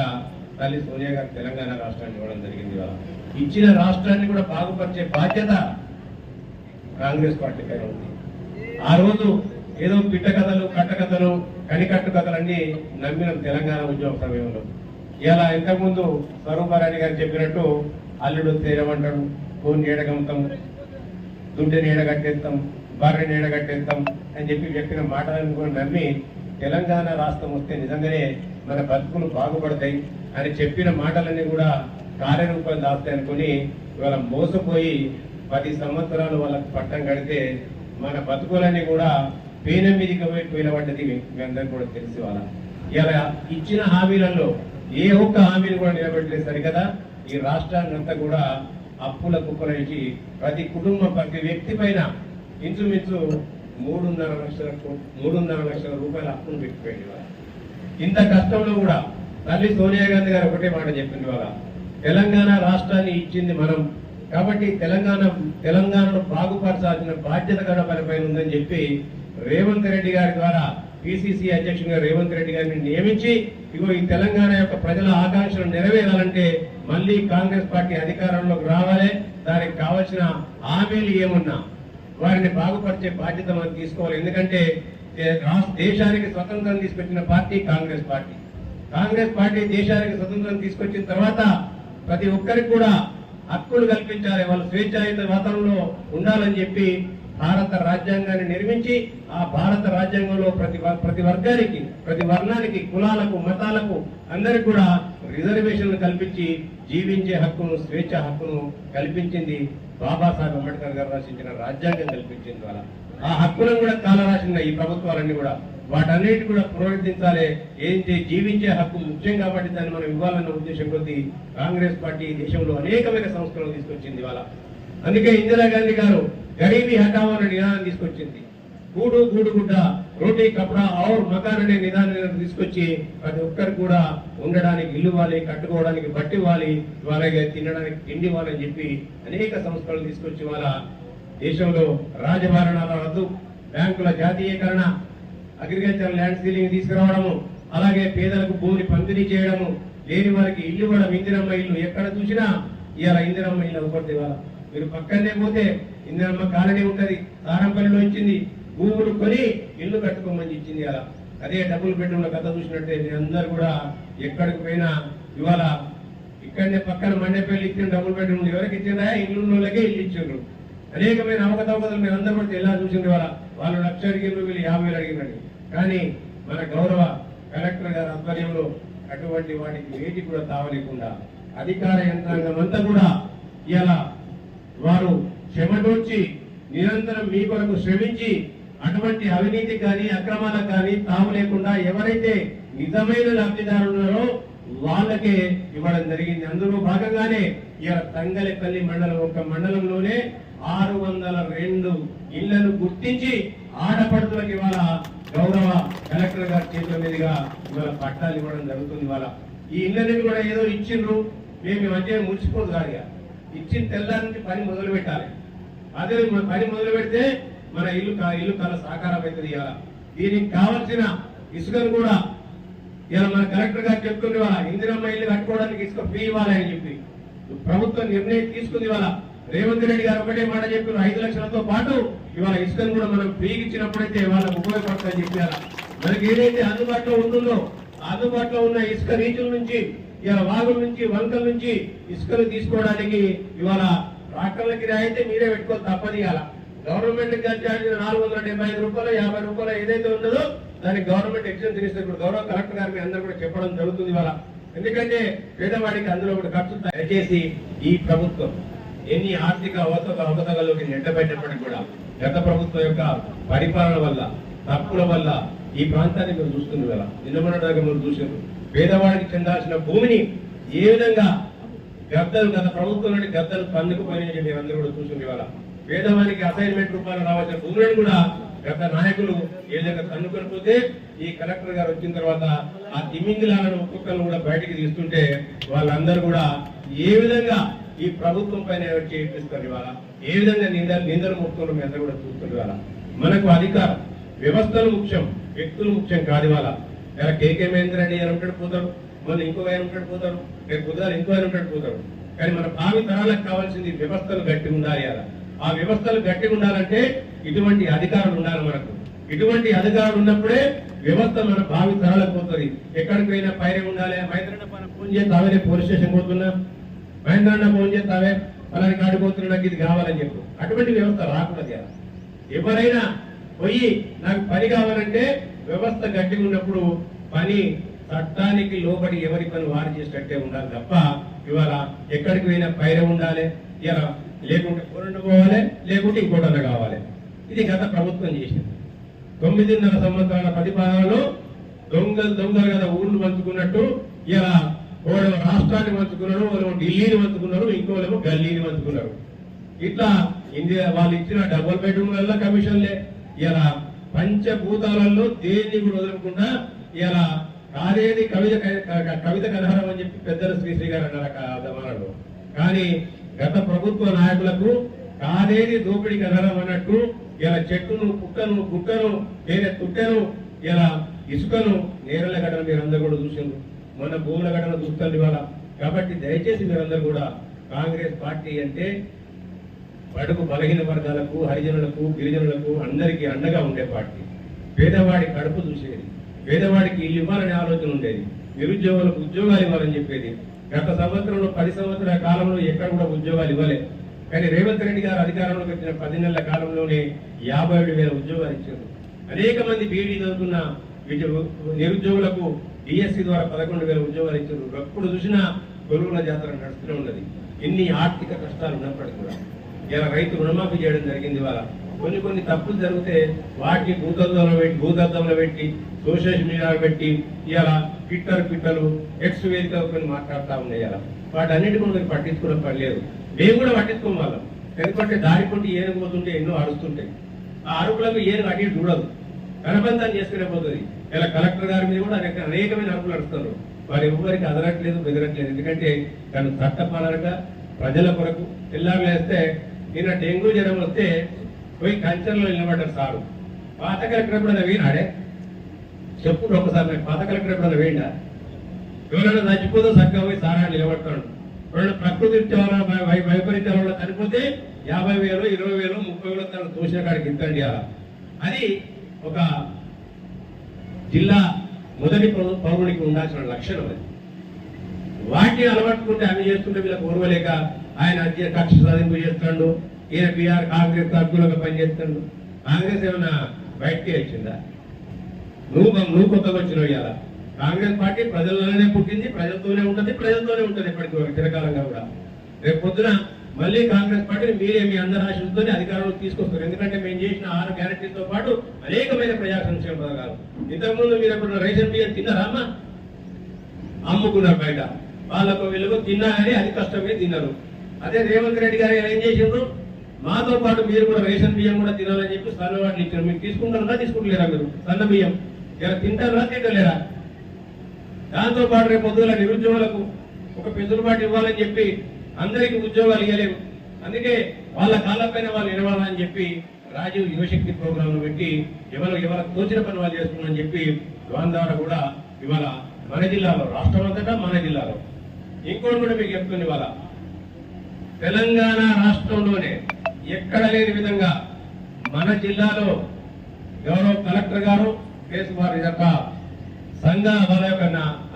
తల్లి సోనియా గారు తెలంగాణ రాష్ట్రాన్ని ఇవ్వడం జరిగింది. ఇవాళ ఇచ్చిన రాష్ట్రాన్ని కూడా బాగుపరిచే బాధ్యత కాంగ్రెస్ పార్టీ పైన ఉంది. ఆ రోజు ఏదో పిట్ట కథలు, కట్టకథలు, కనికట్టు కథలన్నీ నమ్మిన తెలంగాణ ఉద్యమ సమయంలో. ఇలా ఇంతకుముందు స్వరూపారాణి గారు చెప్పినట్టు అల్లుడు తీరమంటాడు, ఫోన్ నీడగంతాం, దుడ్డు నీడగట్టేస్తాం, బర్రె నీడగట్టేస్తాం అని చెప్పి చెప్పిన మాటలను కూడా నమ్మి తెలంగాణ రాష్ట్రం వస్తే నిజంగానే మన బతుకులు బాగుపడతాయి అని చెప్పిన మాటలన్నీ కూడా కార్యరూపం దాస్తాయి అనుకుని ఇవాళ మోసపోయి 10 సంవత్సరాలు వాళ్ళకి పట్టం కడితే మన బతుకులన్నీ కూడా పేన మీదికి పోయినబడ్డది మీ అందరికీ కూడా తెలిసి. వాళ్ళ ఇలా ఇచ్చిన హామీలలో ఏ ఒక్క హామీని కూడా నిలబెట్టలేదు సరికదా. ఈ రాష్ట్రాన్ని అంతా కూడా అప్పుల కుప్పలకి ప్రతి కుటుంబం, ప్రతి వ్యక్తి పైన ఇంచుమించు 3.5 లక్షల రూపాయల అప్పులు పెట్టిపోయింది. ఇంత కష్టంలో కూడా తల్లి సోనియా గాంధీ గారు ఒకటే మాట చెప్పింది, వాళ్ళ తెలంగాణ రాష్ట్రాన్ని ఇచ్చింది మనం కాబట్టి తెలంగాణను బాగుపరచాల్సిన బాధ్యత కూడా పనిపైన ఉందని చెప్పి రేవంత్ రెడ్డి గారి ద్వారా పిసిసి అధ్యక్షుడిగా రేవంత్ రెడ్డి గారిని నియమించి ఇగో ఈ తెలంగాణ యొక్క ప్రజల ఆకాంక్షలు నెరవేరాలంటే మళ్ళీ కాంగ్రెస్ పార్టీ అధికారంలోకి రావాలి, దానికి కావాల్సిన హామీలు ఏమున్నా వారిని బాగుపరిచే బాధ్యత మనం తీసుకోవాలి. ఎందుకంటే దేశానికి స్వతంత్రం తీసుకొచ్చిన party Congress party. Congress party దేశానికి స్వతంత్రం తీసుకొచ్చిన తర్వాత ప్రతి ఒక్కరికి కూడా హక్కులు కల్పించాలి, వాళ్ళు స్వేచ్ఛాయుత వాతావరణంలో ఉండాలని చెప్పి భారత రాజ్యాంగాన్ని నిర్మించి ఆ భారత రాజ్యాంగంలో ప్రతి వర్గానికి, ప్రతి వర్ణానికి, కులాలకు, మతాలకు అందరికి కూడా రిజర్వేషన్లు కల్పించి జీవించే హక్కును, స్వేచ్ఛ హక్కును కల్పించింది బాబాసాహెబ్ అంబేద్కర్ గారు రచించిన రాజ్యాంగం కల్పించింది. వాళ్ళ ఆ హక్కులను కూడా కాలరాసిన ఈ ప్రభుత్వాలన్నీ కూడా వాటన్నిటి కూడా పునరుద్ధరించాలి. ఏంటి జీవించే హక్కు ముఖ్యం కాబట్టి దాన్ని మనం ఇవ్వాలన్న ఉద్దేశం కొద్దీ కాంగ్రెస్ పార్టీ దేశంలో అనేకమైన సంస్కరణలు తీసుకొచ్చింది. వాళ్ళ అందుకే ఇందిరాగాంధీ గారు గరీబీ హటావో అనే నినాదం తీసుకొచ్చింది. గూడు గూడు గుడ్డ, రోటీ కపడా ఔర్ మకాన్ అనే నిదానం తీసుకొచ్చి ప్రతి ఒక్కరు కూడా ఉండడానికి ఇల్లు ఇవ్వాలి, కట్టుకోవడానికి బట్టి ఇవ్వాలి, వాళ్ళకి తినడానికి తిండి ఇవ్వాలని చెప్పి అనేక సంస్కరణలు తీసుకొచ్చి వాళ్ళ దేశంలో రాజభరణాల రద్దు, బ్యాంకుల జాతీయకరణ, అగ్రికల్చర్ ల్యాండ్ సీలింగ్ తీసుకురావడము, అలాగే పేదలకు భూమిని పంపిణీ చేయడము, లేని వారికి ఇల్లు కూడా ఇందిరమ్మ ఇల్లు ఎక్కడ చూసినా ఇవాళ ఇందిరమ్మ ఇల్లు అవ్వకూడదు. ఇవాళ మీరు పక్కనే పోతే ఇందిరమ్మ కాలనీ ఉంటది, సారంపల్లిలో ఇచ్చింది, భూములు కొని ఇల్లు కట్టుకోమని ఇచ్చింది. అలా అదే డబుల్ బెడ్రూమ్ల కథ చూసినట్టే మీరందరూ కూడా ఎక్కడికి పోయినా ఇవాళ ఇక్కడనే పక్కన మండపల్లి ఇచ్చిన డబుల్ బెడ్రూమ్ ఎవరికి ఇచ్చిందా? ఇల్లు వాళ్ళకే ఇల్లు ఇచ్చిండ్రు. అనేకమైన అవకతవకలు మీరు అందరూ కూడా ఎలా చూసిండ్రు. వాళ్ళు 1,00,000 అడిగినారు, వీళ్ళు 50,000 అడిగినారు. కానీ మన గౌరవ కలెక్టర్ గారి ఆధ్వర్యంలో అటువంటి వాటికి వేటి కూడా తావలేకుండా అధికార యంత్రాంగం అంతా కూడా ఇలా వారు శ్రమదోర్చి నిరంతరం మీ కొరకు శ్రమించి అటువంటి అవినీతి కానీ అక్రమాలకు కానీ తాము లేకుండా ఎవరైతే నిజమైన లబ్ధిదారులు ఉన్నారో వాళ్ళకే ఇవ్వడం జరిగింది. అందులో భాగంగానే ఇలా తంగలపల్లి మండలం, ఒక మండలంలోనే 602 ఇళ్లను గుర్తించి ఆడపడుతులకు ఇవాళ గౌరవ కలెక్టర్ గారి చేతుల మీదుగా ఇవాళ పట్టాలు ఇవ్వడం జరుగుతుంది. ఇవాళ ఈ ఇళ్లని కూడా ఏదో ఇచ్చిండ్రు, మేము మధ్య మురిసిపోదు కాదు, ఇచ్చిన తెల్లారి నుంచి పని మొదలు పెట్టాలి. అదే పని మొదలు పెడితే మన ఇల్లు కళ సాకారం అవుతుంది. ఇవాళ దీనికి కావాల్సిన ఇసుకను కూడా ఇలా మన కలెక్టర్ గారు చెప్తుంది. ఇవాళ ఇందిరమ్మ ఇల్లు కట్టుకోవడానికి ఇసుక ఫ్రీ ఇవ్వాలని చెప్పి ప్రభుత్వం నిర్ణయం తీసుకుంది. ఇవాళ రేవంత్ రెడ్డి గారు ఒకటే మాట చెప్పారు, 5 లక్షలతో పాటు ఇవాళ ఇసుకను కూడా మనం ఫ్రీకి ఇచ్చినప్పుడైతే వాళ్ళకు ఉపయోగపడుతుందని చెప్పారు. మనకి ఏదైతే అందుబాటులో ఉంటుందో అందుబాటులో ఉన్న ఇసుక రీచుల నుంచి, ఇలా వాగుల నుంచి, వంకల నుంచి ఇసుకలు తీసుకోవడానికి ఇవాళ ట్రాక్టర్లకి అయితే మీరే పెట్టుకోవాలి, తప్పది. ఇవాళ గవర్నమెంట్ ఛార్జ్ 475 రూపాయలు, 50 రూపాయలు ఏదైతే ఉన్నదో దానికి గవర్నమెంట్ ఎగ్జామ్షన్ ఇస్తే ఇప్పుడు గౌరవ కలెక్టర్ గారికి అందరూ కూడా చెప్పడం జరుగుతుంది ఇవాళ. ఎందుకంటే పేదవాడికి అందులో కూడా ఖర్చు. దయచేసి ఈ ప్రభుత్వం ఎన్ని ఆర్థిక అవకతవకల్లోకి నెట్టబెట్టినప్పటికీ కూడా గత ప్రభుత్వం యొక్క పరిపాలన వల్ల, తప్పుల వల్ల ఈ ప్రాంతాన్ని మీరు చూస్తుంది కదా. నిన్నమనడానికి మీరు చూసారు, పేదవాడికి చెందాల్సిన భూమిని ఏ విధంగా గద్దలు, గత ప్రభుత్వంలోని గద్దలు పందుకుపోయిన మీరు అందరూ కూడా చూసింది. ఇవాళ పేదవానికి అసైన్మెంట్ రూపాయలు రావాల్సిన భూములను కూడా గత నాయకులు ఏ విధంగా తన్నుకొని పోతే ఈ కలెక్టర్ గారు వచ్చిన తర్వాత ఆ తిమింగిలాలను ఒక్కొక్కరు కూడా బయటికి తీస్తుంటే వాళ్ళందరూ కూడా ఏ విధంగా ఈ ప్రభుత్వం పైన చేపిస్తారు. ఇవాళ ఏ విధంగా నిందలు మోపుతున్నారు మీ అందరూ కూడా చూస్తున్నారు. ఇవాళ మనకు అధికారం, వ్యవస్థలు ముఖ్యం, వ్యక్తులు ముఖ్యం కాదు. ఇవాళ కేకే మహేంద్ర రెడ్డి గారు ఉంటాడు పోతాడు, మళ్ళీ ఇంకో ఆయన ఉంటాడు పోతాడు, రేపు కుదరాలి ఇంకో ఆయన ఉంటాడు పోతాడు. కానీ మన భావి తరాలకు కావాల్సింది వ్యవస్థలు గట్టిగా ఉండాలి. అలా ఆ వ్యవస్థలు గట్టిగా ఉండాలంటే ఇటువంటి అధికారులు ఉండాలి. మనకు ఇటువంటి అధికారులు ఉన్నప్పుడే వ్యవస్థ మన భావి తరాలకు పోతుంది. ఎక్కడికి పోయినా పైరే ఉండాలి. మహేంద్రన్న ఫోన్ చేస్తావే, పోలీస్ స్టేషన్ పోతున్నా, మహేంద్రన్న ఫోన్ చేస్తావే అలాంటి కాడిపోతున్నా, నాకు ఇది కావాలని చెప్పు. అటువంటి వ్యవస్థ రాకూడదు. ఎవరైనా పోయి నాకు పని కావాలంటే వ్యవస్థ గట్టిగా ఉన్నప్పుడు పని చట్టానికి లోబడి ఎవరి పని వారు చేసేటట్టే ఉండాలి తప్ప ఇవాళ ఎక్కడికి పోయినా పైరే ఉండాలి, ఇలా లేకుంటే కూరండు పోవాలి, లేకుంటే ఇంకోటన్నా కావాలి. ఇది గత ప్రభుత్వం చేసింది. 9.5 సంవత్సరాల పరిపాలనలో దొంగలు కదా ఊర్లు పంచుకున్నట్టు ఇలా ఒకడు రాష్ట్రాన్ని పంచుకున్నారు, వాళ్ళు ఢిల్లీని పంచుకున్నారు, ఇంకోలేమో గల్లీని పంచుకున్నారు. ఇట్లా ఇండియా వాళ్ళు ఇచ్చిన డబుల్ బెడ్రూమ్లలో కమిషన్లే. ఇలా పంచభూతాలలో దేన్ని కూడా వదలకుండా ఇలా కాదేది కవిత కనహరం అని చెప్పి పెద్దలు శ్రీశ్రీ గారు అన్నారు. కానీ గత ప్రభుత్వ నాయకులకు కాదేది దోపిడీ కనహరం అన్నట్టు ఇలా చెట్టును పుట్టను గుట్టను తేనె తుట్టెను ఇలా ఇసుకను నేరల గడను మీరందరూ కూడా చూసారు, మొన్న భూముల గడను చూస్తారు ఇవాళ. కాబట్టి దయచేసి మీరందరూ కూడా కాంగ్రెస్ పార్టీ అంటే బడుగు బలహీన వర్గాలకు, హరిజనులకు, గిరిజనులకు అందరికీ అండగా ఉండే పార్టీ. పేదవాడి కడుపు చూసేది, పేదవాడికి ఇల్లు ఇవ్వాలనే ఆలోచన ఉండేది, నిరుద్యోగులకు ఉద్యోగాలు ఇవ్వాలని చెప్పేది. గత సంవత్సరంలో 10 సంవత్సరాల కాలంలో ఎక్కడ కూడా ఉద్యోగాలు ఇవ్వలే. కానీ రేవంత్ రెడ్డి గారు అధికారంలోకి వచ్చిన 10 నెలల కాలంలోనే 57,000 ఉద్యోగాలు ఇచ్చారు. అనేక మంది బీఈడీ చదువుతున్న నిరుద్యోగులకు డిఎస్సి ద్వారా 11,000 ఉద్యోగాలు ఇచ్చారు. ఎప్పుడు చూసినా కొలువుల జాతర నడుస్తూనే ఉన్నది. ఎన్ని ఆర్థిక కష్టాలు ఉన్నప్పటికీ కూడా ఇలా రైతు రుణమాఫీ చేయడం జరిగింది. వాళ్ళ కొన్ని తప్పులు జరిగితే వాటిని భూతద్దంలో పెట్టి సోషల్ మీడియాలో పెట్టి ఇలా ట్విట్టర్లు ఎక్స్ వేదిక కొన్ని మాట్లాడుతూ ఉన్నాయి. ఇలా వాటన్నిటి కూడా పట్టించుకోవడం పని లేదు. మేము కూడా పట్టించుకోం వాళ్ళం. ఎందుకంటే దారి పొంటి ఏనుగు పోతుంటే ఎన్నో అరుస్తుంటాయి. ఆ అరుపులకు ఏనుగు అటు చూడదు, కనబంధాన్ని చేసుకునే పోతుంది. ఇలా కలెక్టర్ గారి మీద కూడా అనేకమైన అరుపులు అరుస్తారు. వారి ఎవరికి అదరట్లేదు, బెదరట్లేదు. ఎందుకంటే తను చట్టపరంగా ప్రజల కొరకు తెల్లారు వేస్తే నిన్న డెంగ్యూ జ్వరం వస్తే పోయి కంచెల్లో నిలబడ్డారు సారు. పాత కలెక్టర్ ఎప్పుడైనా వేయినాడే చెప్పుడు ఒకసారి నాకు పాత కలెక్టర్ ఎప్పుడైనా వేయండా? ఎవరైనా చచ్చిపోతే చక్కగా పోయి సారా నిలబడతాడు. ఎవరైనా ప్రకృతి వైపరీత్యాల వల్ల చనిపోతే 50,000, 20,000, 30,000 తను తోసిన కాడికి ఇంతండి. అది ఒక జిల్లా మొదటి పౌరునికి ఉండాల్సిన లక్షణం. అది వాటిని అలవాటుకుంటే అవి చేస్తుంటే వీళ్ళకి ఓర్వలేక ఆయన కక్ష సాధింపు చేస్తాడు. ఈయన బీఆర్ కాంగ్రెస్ అనుకూలంగా పనిచేస్తాడు. కాంగ్రెస్ ఏమైనా బయటకే వచ్చిందా? నువ్వు కొత్తగా వచ్చినావు. ఇవాళ కాంగ్రెస్ పార్టీ ప్రజలలోనే పుట్టింది, ప్రజలతోనే ఉంటుంది ఎప్పటికీ చిరకాలంగా కూడా. రేపు పొద్దున మళ్ళీ కాంగ్రెస్ పార్టీని మీరే మీ అందరి ఆశలతో అధికారంలోకి తీసుకొస్తారు. ఎందుకంటే మేము చేసిన 6 గ్యారెంటీలతో పాటు అనేకమైన ప్రజా సంక్షేమ పథకాలు. ఇంతకుముందు మీరు ఎప్పుడు రేషన్ బియ్యం తిన్నారా? అమ్ముకున్నారు బయట. వాళ్ళకు వీళ్ళకు తిన్నా కానీ అది కష్టమే తిన్నారు. అదే రేవంత్ రెడ్డి గారు ఏం చేసిండ్రు? మాతో పాటు మీరు కూడా రేషన్ బియ్యం కూడా తినాలని చెప్పి సన్నవాట్లు ఇచ్చారు. మీరు తీసుకుంటారా తీసుకుంటలేరా? మీరు సన్న బియ్యం ఇలా తింటారా తింటలేరా? దాంతో పాటు రేపు పొద్దున నిరుద్యోగులకు ఒక పెసులుబాటు ఇవ్వాలని చెప్పి అందరికీ ఉద్యోగాలు ఇవ్వలేము. అందుకే వాళ్ళ కాళ్ళపైన వాళ్ళు నిలవాలని చెప్పి రాజీవ్ యువశక్తి ప్రోగ్రాంలు పెట్టి ఎవరికి తోచిన పని వాళ్ళు చేసుకున్నారని చెప్పి దాని ద్వారా కూడా ఇవాళ మన జిల్లాలో, రాష్ట్రం అంతటా మన జిల్లాలో ఇంకోటి కూడా మీకు చెప్తుంది. ఇవాళ తెలంగాణ రాష్ట్రంలోనే ఎక్కడ లేని విధంగా మన జిల్లాలో గౌరవ కలెక్టర్ గారు కేసు వారి యొక్క సంఘ వాళ్ళ యొక్క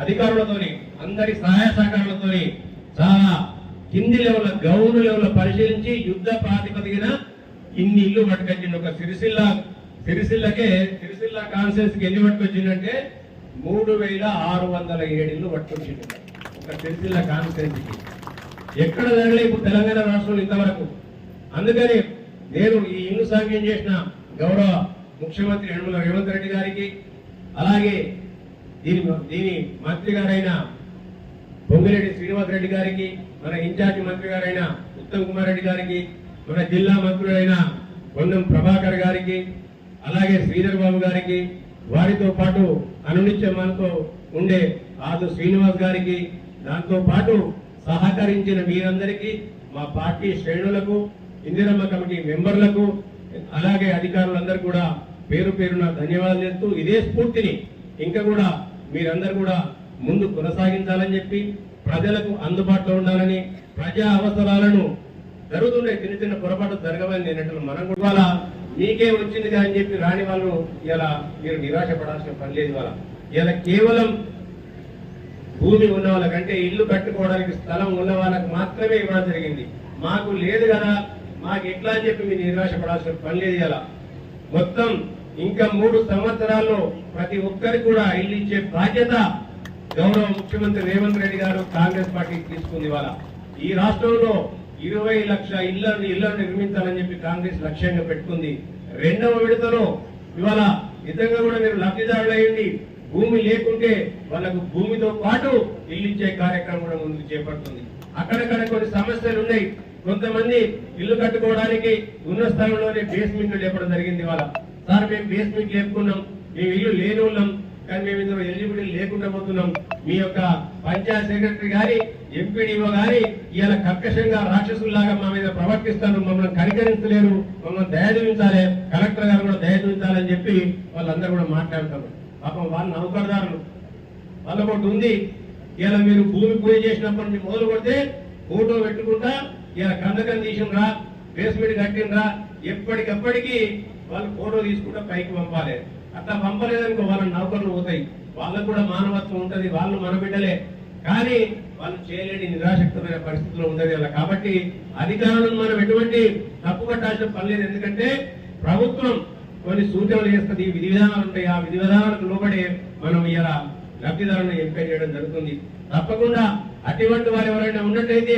అధికారులతోని అందరి సహాయ సహకారాలతోని చాలా కింది లెవెల్ గ్రౌండ్ లెవెల్ పరిశీలించి యుద్ధ ప్రాతిపదికన ఇన్ని ఇల్లు పట్టుకొచ్చింది. ఒక సిరిసిల్ల కాన్ఫరెన్స్ కి ఎన్ని పట్టుకొచ్చిందంటే 3,607 ఇల్లు పట్టుకొచ్చింది ఒక సిరిసిల్ల కాన్ఫరెన్స్ కి. ఎక్కడ జరగలే ఇప్పుడు తెలంగాణ రాష్ట్రంలో ఇంతవరకు. అందుకని నేను ఈ ఇల్లు సాంక్యం చేసిన గౌరవ ముఖ్యమంత్రి యనమల రేవంత్ రెడ్డి గారికి, అలాగే దీని మంత్రి గారైన పొంగిరెడ్డి శ్రీనివాస్ రెడ్డి గారికి, మన ఇన్ఛార్జి మంత్రి గారైన ఉత్తమ్ కుమార్ రెడ్డి గారికి, మన జిల్లా మంత్రులైన పొన్నం ప్రభాకర్ గారికి, అలాగే శ్రీధర్ బాబు గారికి, వారితో పాటు అనునిత్యం మనతో ఉండే ఆదు శ్రీనివాస్ గారికి, దాంతో పాటు సహకరించిన మీరందరికీ, మా పార్టీ శ్రేణులకు, ఇందిరమ్మ కమిటీ మెంబర్లకు, అలాగే అధికారులందరూ కూడా పేరు పేరున ధన్యవాదాలు చేస్తూ ఇదే స్ఫూర్తిని ఇంకా కూడా మీరందరూ కూడా ముందు కొనసాగించాలని చెప్పి, ప్రజలకు అందుబాటులో ఉండాలని, ప్రజా అవసరాలను జరుగుతుండే చిన్న పొరపాటు జరగవని నేనంటే మనం కూడా మీకే వచ్చింది అని చెప్పి రాని వాళ్ళు ఇలా మీరు నిరాశ పడాల్సిన పని లేదు. ఇలా కేవలం భూమి ఉన్న వాళ్ళకంటే ఇల్లు కట్టుకోవడానికి స్థలం ఉన్న వాళ్ళకి మాత్రమే ఇవ్వడం జరిగింది. మాకు లేదు కదా, మాకు ఎట్లా అని చెప్పి మీరు నిరాశ పడాల్సిన పని లేదు. ఇలా మొత్తం ఇంకా 3 సంవత్సరాల్లో ప్రతి ఒక్కరికి కూడా ఇల్లు ఇచ్చే బాధ్యత గౌరవ ముఖ్యమంత్రి రేవంత్ రెడ్డి గారు కాంగ్రెస్ పార్టీ తీసుకుంది. ఇవాళ ఈ రాష్ట్రంలో 20 లక్షల ఇళ్లను నిర్మించాలని చెప్పి కాంగ్రెస్ లక్ష్యంగా పెట్టుకుంది. 2వ విడతలో ఇవాళ నిజంగా కూడా మీరు లబ్ధిదారులు అయ్యండి, భూమి లేకుంటే వాళ్ళకు భూమితో పాటు ఇల్లు ఇచ్చే కార్యక్రమం కూడా ముందుకు చేపడుతుంది. అక్కడక్కడ కొన్ని సమస్యలు ఉన్నాయి. కొంతమంది ఇల్లు కట్టుకోవడానికి ఉన్న స్థలంలోనే బేస్మెంట్లు లేపడం జరిగింది. ఇవాళ సార్ మేము బేస్మెంట్ లేపుకున్నాం, మేము ఇల్లు లేని ఉన్నాం, కానీ మేము ఇందులో ఎలిజిబిలిటీ లేకుండా పోతున్నాం. మీ యొక్క పంచాయత్ సెక్రటరీ గారి ఎంపీడీఓ గాని ఇలా కర్కశంగా రాక్షసుల్లాగా మా మీద ప్రవర్తిస్తారు, మమ్మల్ని కనికరించలేరు, మమ్మల్ని దయ చూపించాలి, కలెక్టర్ గారు కూడా దయ చూపించాలని చెప్పి వాళ్ళందరూ కూడా మాట్లాడతారు. పాపం వాళ్ళ నౌకర్దారులు వాళ్ళకు ఒకటి ఉంది, ఇలా మీరు భూమి పూజ చేసినప్పటి నుంచి మొదలు కొడితే ఫోటో పెట్టుకుంటా ఇలా కందకం తీసినరా, బేస్మెంట్ కట్టినరా, ఎప్పటికప్పటికి వాళ్ళు ఫోటో తీసుకుంటా పైకి పంపాలి. అట్లా పంపలేదనుకో వాళ్ళ నౌకర్లు పోతాయి. వాళ్ళకు కూడా మానవత్వం ఉంటది, వాళ్ళు మన బిడ్డలే, కానీ వాళ్ళు చేయలేని నిరాశక్తమైన పరిస్థితిలో ఉండదు అలా. కాబట్టి అధికారులను మనం ఎటువంటి తప్పు పట్టాల్సిన పని లేదు. ఎందుకంటే ప్రభుత్వం కొన్ని సూచనలు చేస్తుంది, విధి విధానాలు ఉంటాయి. ఆ విధి విధానాలకు లోబడి మనం ఇలా లబ్ధిదారులను ఎంపిక చేయడం జరుగుతుంది. తప్పకుండా అటువంటి వారు ఎవరైనా ఉన్నట్టయితే,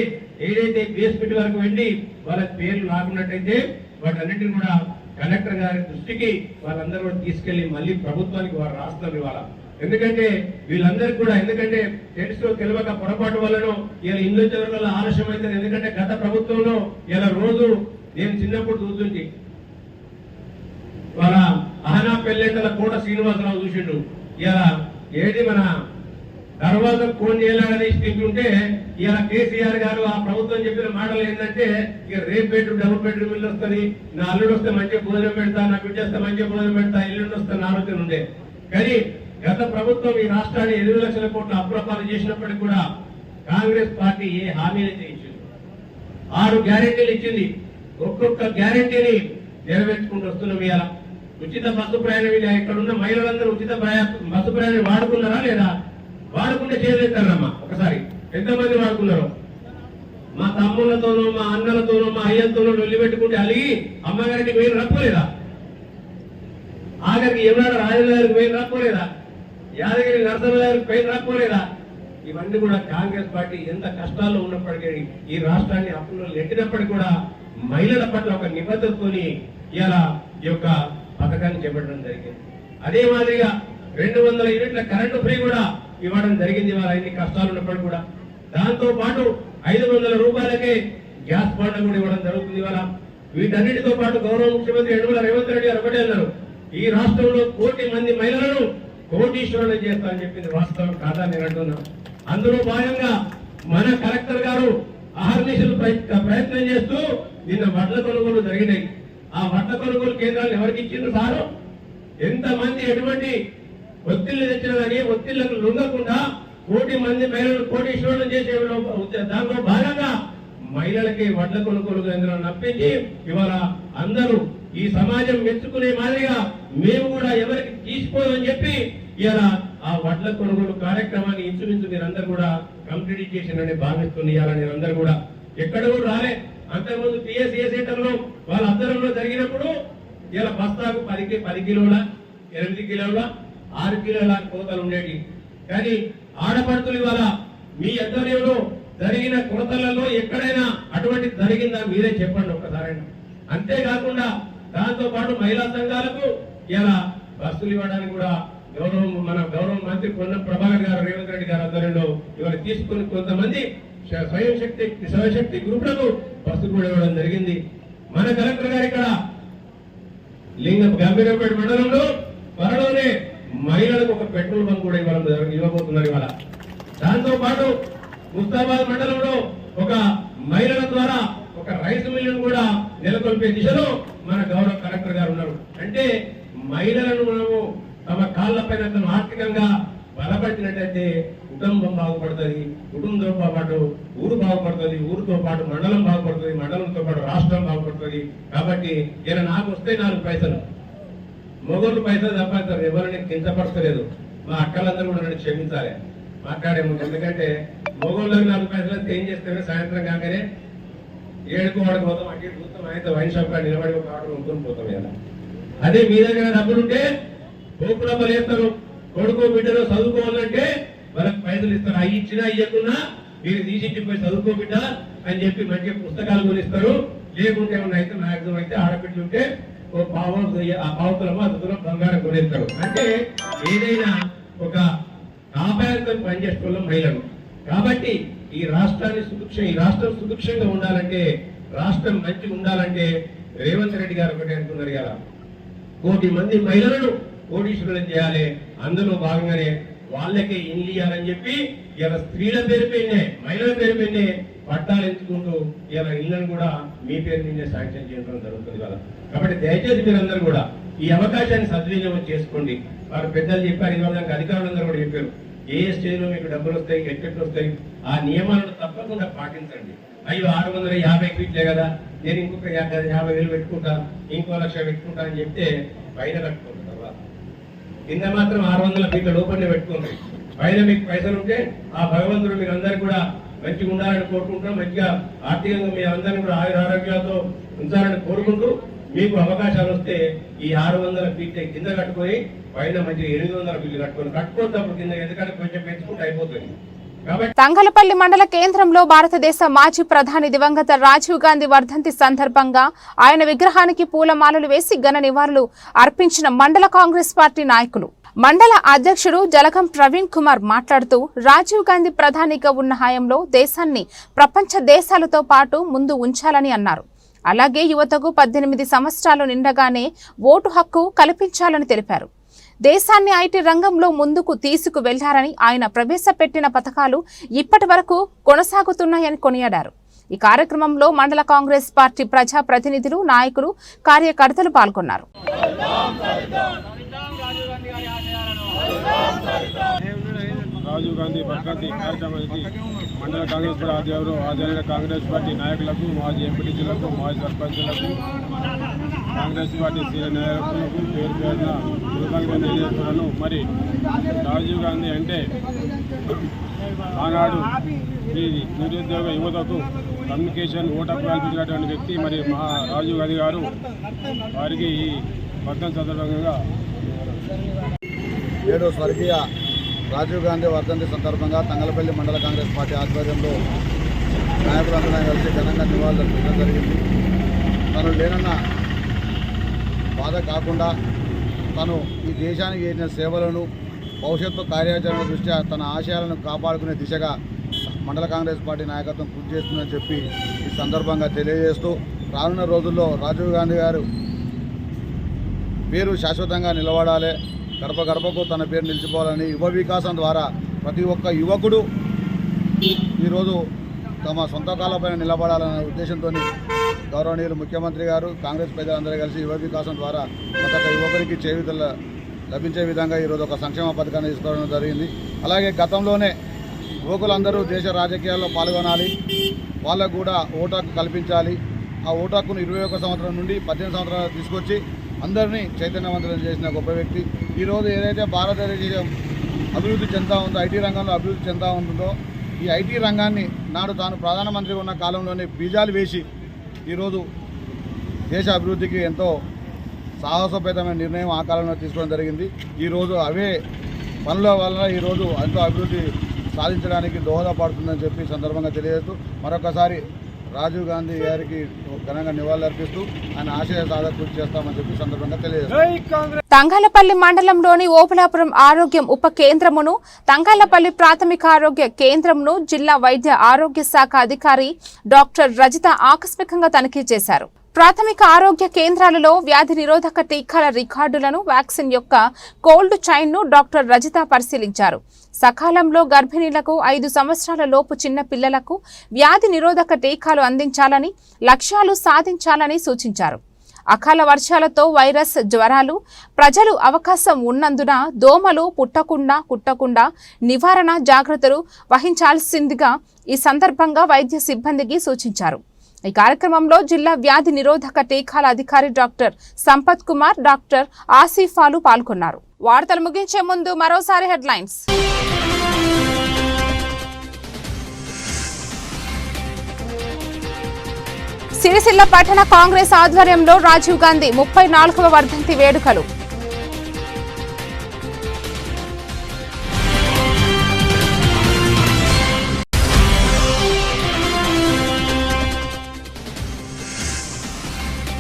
ఏదైతే బేస్మెంట్ వరకు వెళ్ళి వాళ్ళ పేర్లు రాకున్నట్టయితే వాటన్నింటిని కూడా కలెక్టర్ గారి దృష్టికి వాళ్ళందరూ కూడా తీసుకెళ్లి మళ్ళీ ప్రభుత్వానికి వారు రాస్తారు ఇవాళ. ఎందుకంటే వీళ్ళందరికీ కూడా, ఎందుకంటే తెలుసు తెలియక పొరపాటు వలన ఇలా ఇల్లు చివరి ఆలస్యం అవుతుంది. ఎందుకంటే గత ప్రభుత్వంలో ఇలా రోజు నేను చిన్నప్పుడు చూస్తుంటే వాళ్ళ అహనా పెళ్ళెంటల కోట శ్రీనివాసరావు చూసిండు. ఇలా ఏది మన దర్వాజా కోన్ చేయాలని ఉంటే ఇలా కేసీఆర్ గారు ఆ ప్రభుత్వం చెప్పిన మాటలు ఏంటంటే, ఇక రేపు బెడ్రూమ్ డబుల్ బెడ్రూమ్ ఇల్లు వస్తుంది, నా అల్లుడు వస్తే మంచిగా భోజనం పెడతా, నా బిడ్డ వస్తే మంచిగా భోజనం పెడతా, ఇల్లుండి వస్తే నా ఆలోచన ఉండే. కానీ గత ప్రభుత్వం ఈ రాష్ట్రాన్ని 8 లక్షల కోట్ల అప్రపాలు చేసినప్పటికీ కూడా కాంగ్రెస్ పార్టీ ఏ హామీలు అయితే ఇచ్చింది, 6 గ్యారెంటీలు ఇచ్చింది. ఒక్కొక్క గ్యారెంటీని నెరవేర్చుకుంటూ వస్తున్నాం. ఇవాళ ఉచిత బస్సు ప్రయాణం, ఇక్కడ ఉన్న మహిళలందరూ ఉచిత బస్సు ప్రయాణం వాడుకున్నారా లేదా? వాడుకుంటే చేయలేస్తారమ్మా. ఒకసారి ఎంతమంది వాడుకున్నారో, మా తమ్ముళ్లతోనో మా అన్నలతోనో మా అయ్యలతోనో లొల్లి పెట్టుకుంటే అలిగి అమ్మగారికి వేలు రాకపోలేదా? ఆఖరికి ఏమన్నా రాజధానికి వేలు రాకపోలేదా? యాదగిరి నరసరావుకి వేలు రాకపోలేదా? ఇవన్నీ కూడా కాంగ్రెస్ పార్టీ ఎంత కష్టాల్లో ఉన్నప్పటికీ, ఈ రాష్ట్రాన్ని అప్పుల్లో నెట్టినప్పటికీ కూడా మహిళల పట్ల ఒక నిబద్ధతతోని ఇలా ఈ యొక్క పథకాన్ని చేపట్టడం జరిగింది. అదే మాదిరిగా 200 యూనిట్ల కరెంటు ఫ్రీ కూడా ఇవ్వడం జరిగింది వాళ్ళ ఎన్ని కష్టాలు ఉన్నప్పుడు కూడా. దాంతో పాటు 500 రూపాయలకే గ్యాస్ బండ కూడా ఇవ్వడం జరుగుతుంది ఇవాళ. వీటన్నిటితో పాటు గౌరవ ముఖ్యమంత్రి యనమల రేవంత్ రెడ్డి గారు ఒకటే అన్నారు, ఈ రాష్ట్రంలో 1 కోటి మంది మహిళలను కోటీశ్వరులను చేస్తామని చెప్పింది వాస్తవం కాదా నేను అంటున్నా. అందులో భాగంగా మన కలెక్టర్ గారు అహర్నిశలు ప్రయత్నం చేస్తూ నిన్న వడ్ల కొనుగోలు జరిగినాయి. ఆ వడ్ల కొనుగోలు కేంద్రాలు ఎవరికి ఇచ్చిండ్రు సారు? ఎంతమంది ఎటువంటి ఒత్తిళ్లు తెచ్చినా కానీ ఒత్తిళ్లకు లొంగకుండా 1 కోటి మంది మహిళలు కోటీశ్వరులను చేసే దాంట్లో భాగంగా మహిళలకి వడ్ల కొనుగోలు కేంద్రాలు నప్పించి ఇవాళ అందరూ ఈ సమాజం మెచ్చుకునే మాదిరిగా మేము కూడా ఎవరికి తీసిపోదని చెప్పి ఇలా ఆ వడ్ల కొనుగోలు కార్యక్రమాన్ని ఇంచుమించు మీరందరూ కూడా కంప్లీట్ చేసినని భావిస్తుంది. ఇవాళ మీరందరూ కూడా ఎక్కడ కూడా రాలే. అంతకుముందు పిఎస్ఏ సెంటర్ లో వాళ్ళ అద్దరంలో జరిగినప్పుడు ఇలా బస్తాకు 10 కిలోల 8 కిలోల 6 కిలోల కోతలు ఉండేవి. కానీ ఆడపడుతులు ఇవాళ మీ అద్దర్యంలో జరిగిన కొరతలలో ఎక్కడైనా అటువంటి జరిగిందా మీరే చెప్పండి ఒక్కసారైనా. అంతేకాకుండా దాంతో పాటు మహిళా సంఘాలకు ఇలా బస్సులు ఇవ్వడానికి కూడా మన గౌరవ మంత్రి పొన్నం ప్రభాకర్ గారు రేవంత్ రెడ్డి గారు ఆధ్వర్యంలో ఇవాళ తీసుకుని కొంతమంది స్వయంశక్తి గ్రూపులకు బస్సులు కూడా ఇవ్వడం జరిగింది. మన కలెక్టర్ గారు ఇక్కడ గంభీరపేట మండలంలో త్వరలోనే మహిళలకు ఒక పెట్రోల్ బంక్ కూడా ఇవ్వబోతున్నారు ఇవాళ. దాంతో పాటు ముస్తాబాద్ మండలంలో ఒక మహిళల ద్వారా ఒక రైస్ మిల్లును కూడా నెలకొల్పే దిశలో మన గౌరవ కలెక్టర్ గారు ఉన్నారు. అంటే మహిళలను మనము తమ కాళ్లపైన ఆర్థికంగా బలపడినట్టయితే కుటుంబం బాగుపడుతుంది, కుటుంబంతో పాటు ఊరు బాగుపడుతుంది, ఊరితో పాటు మండలం బాగుపడుతుంది, మండలంతో పాటు రాష్ట్రం బాగుపడుతుంది. కాబట్టి ఇలా నాకు వస్తే 4 పైసలు, మొగోళ్ళు పైసలు సంపాదిస్తారు, ఎవరిని కించపరచలేదు. మా అక్కలందరూ కూడా నన్ను క్షమించాలి మాట్లాడే ముందు. ఎందుకంటే మొగోళ్ళకి 4 పైసలు వస్తే ఏం చేస్తే సాయంత్రం కాగానే ఏడుకోవడానికి పోతాం, అటు చూస్తాం, అయితే వైన్ షాప్ కాడ నిలబడి ఒక ఆటో కొనుక్కొని పోతాం. ఇలా అదే మీ దగ్గర డబ్బులుంటే పోపుడబ్బలు వేస్తారు. కొడుకు బిడ్డలో చదువుకోవాలంటే వాళ్ళకి పైసలు ఇస్తారు. అవి ఇచ్చినా ఇవ్వకున్నా మీరు తీసిపోయి చదువుకో బిడ్డ అని చెప్పి మంచిగా పుస్తకాలు కొనిస్తారు. లేకుంటే ఏమన్నా అయితే మ్యాక్సిమం అయితే ఆడబిడ్డలు ఉంటే పావుతులమో అతులం బంగారం కొనిస్తారు. అంటే ఏదైనా ఒక ఆపాయంతో పనిచేసుకోవడం మహిళలు. కాబట్టి ఈ రాష్ట్రాన్ని ఈ రాష్ట్రం సుభిక్షంగా ఉండాలంటే, రాష్ట్రం మంచిగా ఉండాలంటే రేవంత్ రెడ్డి గారు ఒకటే అనుకున్నారు కదా, 1 కోటి మంది మహిళలను కోటీశ్వరులను చేయాలి. అందులో భాగంగానే వాళ్ళకే ఇల్లు ఇవ్వాలని చెప్పి ఇలా స్త్రీల పేరు పైనే మహిళల పేరు పైనే పట్టాలు ఎంచుకుంటూ ఇలా ఇళ్లను కూడా మీ పేరు మీదే శాంక్షన్ చేయడం జరుగుతుంది కదా. కాబట్టి దయచేసి మీరందరూ కూడా ఈ అవకాశాన్ని సద్వినియోగం చేసుకోండి. వారు పెద్దలు చెప్పారు, ఇవ్వడానికి అధికారులందరూ కూడా చెప్పారు ఏ స్టేజ్లో మీకు డబ్బులు వస్తాయి, ఎట్టెట్లు వస్తాయి, ఆ నియమాలను తప్పకుండా పాటించండి. అయ్యో 650 ఫీట్లే కదా, నేను ఇంకొక 50,000 పెట్టుకుంటా, ఇంకో 1,00,000 పెట్టుకుంటా అని చెప్తే పైన కట్టుకుంటారు తర్వాత. కింద మాత్రం 600 ఫీట్ల లోపలనే పెట్టుకుంటారు. పైన మీకు పైసలు ఉంటే ఆ భగవంతుడు మీరు అందరూ కూడా మంచిగా ఉండాలని కోరుకుంటాం. మంచిగా ఆర్థికంగా మీ అందరినీ కూడా ఆరోగ్యాలతో ఉంచాలని కోరుకుంటూ మీకు అవకాశాలు వస్తే ఈ 600 ఫీట్ల కింద కట్టుకొని పైన మంచిగా 800 ఫీట్లు కట్టుకోవద్దు కింద, ఎందుకంటే కొంచెం పెంచుకుంటే అయిపోతుంది. తంగలపల్లి మండల కేంద్రంలో భారతదేశ మాజీ ప్రధాని దివంగత రాజీవ్ గాంధీ వర్ధంతి సందర్భంగా ఆయన విగ్రహానికి పూలమాలలు వేసి ఘన నివాళులు అర్పించిన మండల కాంగ్రెస్ పార్టీ నాయకులు. మండల అధ్యక్షుడు జలగం ప్రవీణ్ కుమార్ మాట్లాడుతూ రాజీవ్ గాంధీ ప్రధానిగా ఉన్న హయాంలో దేశాన్ని ప్రపంచ దేశాలతో పాటు ముందు ఉంచాలని అన్నారు. అలాగే యువతకు 18 సంవత్సరాలు నిండగానే ఓటు హక్కు కల్పించాలని తెలిపారు. దేశాన్ని ఐటీ రంగంలో ముందుకు తీసుకు వెళ్లారని, ఆయన ప్రవేశపెట్టిన పథకాలు ఇప్పటి వరకు కొనసాగుతున్నాయని కొనియాడారు. ఈ కార్యక్రమంలో మండల కాంగ్రెస్ పార్టీ ప్రజా ప్రతినిధులు, నాయకులు, కార్యకర్తలు పాల్గొన్నారు. రాజీవ్ గాంధీ వర్ధంతి కార్యక్రమానికి మండల కాంగ్రెస్ పార్టీ ఆధ్వర్యంలో కాంగ్రెస్ పార్టీ నాయకులకు, మాజీ ఎంపీటీసీలకు, మాజీ సర్పంచులకు, కాంగ్రెస్ పార్టీ సీనియర్ నాయకులకు పేరు పేరున కృతజ్ఞతలు తెలియజేస్తున్నాను. మరి రాజీవ్ గాంధీ అంటే ఆనాడు ఈ నిరుద్యోగ యువతకు కమ్యూనికేషన్ ఓటు కల్పించినటువంటి వ్యక్తి. మరి రాజీవ్ గాంధీ గారు వారికి ఈ వర్ధంతి సందర్భంగా 7వ స్వర్గీయ రాజీవ్ గాంధీ వర్ధంతి సందర్భంగా తంగలపల్లి మండల కాంగ్రెస్ పార్టీ ఆధ్వర్యంలో నాయకులందరూ కలిసి ఘనంగా నివాళులు అర్పించడం జరిగింది. తను లేనన్న బాధ కాకుండా తను ఈ దేశానికి చేసిన సేవలను, భవిష్యత్తు కార్యాచరణ దృష్ట్యా తన ఆశయాలను కాపాడుకునే దిశగా మండల కాంగ్రెస్ పార్టీ నాయకత్వం కృషి చేస్తుందని చెప్పి ఈ సందర్భంగా తెలియజేస్తూ, రానున్న రోజుల్లో రాజీవ్ గాంధీ గారు పేరు శాశ్వతంగా నిలబడాలి, గడప గడపకు తన పేరు నిలిచిపోవాలని, యువ వికాసం ద్వారా ప్రతి ఒక్క యువకుడు ఈరోజు తమ సొంత కాళ్ళపైన నిలబడాలనే ఉద్దేశంతో గౌరవనీయులు ముఖ్యమంత్రి గారు, కాంగ్రెస్ పెద్దలందరూ కలిసి యువ వికాసం ద్వారా ప్రతి ఒక్క యువకుడికి చేయూతలు లభించే విధంగా ఈరోజు ఒక సంక్షేమ పథకాన్ని తీసుకోవడం జరిగింది. అలాగే గతంలోనే యువకులందరూ దేశ రాజకీయాల్లో పాల్గొనాలి, వాళ్ళకు కూడా ఓటు హక్కు కల్పించాలి. ఆ ఓటు హక్కును 21 సంవత్సరం నుండి 18 సంవత్సరాలు తీసుకొచ్చి అందరినీ చైతన్యవంతులను చేసిన గొప్ప వ్యక్తి. ఈరోజు ఏదైతే భారతదేశం అభివృద్ధి చెందుతూ ఉందో, ఐటీ రంగంలో అభివృద్ధి చెందుతూ ఉంటుందో, ఈ ఐటీ రంగాన్ని నాడు తాను ప్రధానమంత్రిగా ఉన్న కాలంలోనే బీజాలు వేసి ఈరోజు దేశ అభివృద్ధికి ఎంతో సాహసోపేతమైన నిర్ణయం ఆ కాలంలో తీసుకోవడం జరిగింది. ఈరోజు అవే పనుల వల్ల ఈరోజు ఎంతో అభివృద్ధి సాధించడానికి దోహదపడుతుందని చెప్పి సందర్భంగా తెలియజేస్తూ మరొకసారి రాజీవ్ గాంధీ గారికి ఘనంగా నివాళులర్పిస్తూ ఆయన ఆశయ సాధన కృషి చేస్తామని చెప్పి సందర్భంగా తెలియజేస్తారు. తంగలపల్లి మండలంలోని ఓబులాపురం ఆరోగ్యం ఉప కేంద్రమును, తంగలపల్లి ప్రాథమిక ఆరోగ్య కేంద్రంను జిల్లా వైద్య ఆరోగ్య శాఖ అధికారి డాక్టర్ రజిత ఆకస్మికంగా తనిఖీ చేశారు. ప్రాథమిక ఆరోగ్య కేంద్రాలలో వ్యాధి నిరోధక టీకాల రికార్డులను, వ్యాక్సిన్ యొక్క కోల్డ్ చైన్ను డాక్టర్ రజిత పరిశీలించారు. సకాలంలో గర్భిణీలకు, 5 సంవత్సరాల లోపు చిన్న పిల్లలకు వ్యాధి నిరోధక టీకాలు అందించాలని, లక్ష్యాలు సాధించాలని సూచించారు. అకాల వర్షాలతో వైరస్ జ్వరాలు ప్రజలు అవకాశం ఉన్నందున దోమలు కుట్టకుండా నివారణ జాగ్రత్తలు వహించాల్సిందిగా ఈ సందర్భంగా వైద్య సిబ్బందికి సూచించారు. ఈ కార్యక్రమంలో జిల్లా వ్యాధి నిరోధక టీకాల అధికారి డాక్టర్ సంపత్ కుమార్, డాక్టర్ ఆసిఫాలు పాల్గొన్నారు. వార్తలు ముగించే ముందు మరోసారి హెడ్లైన్స్. సిరిసిల్ల పట్టణ కాంగ్రెస్ ఆధ్వర్యంలో రాజీవ్ గాంధీ 34వ వర్ధంతి వేడుకలు.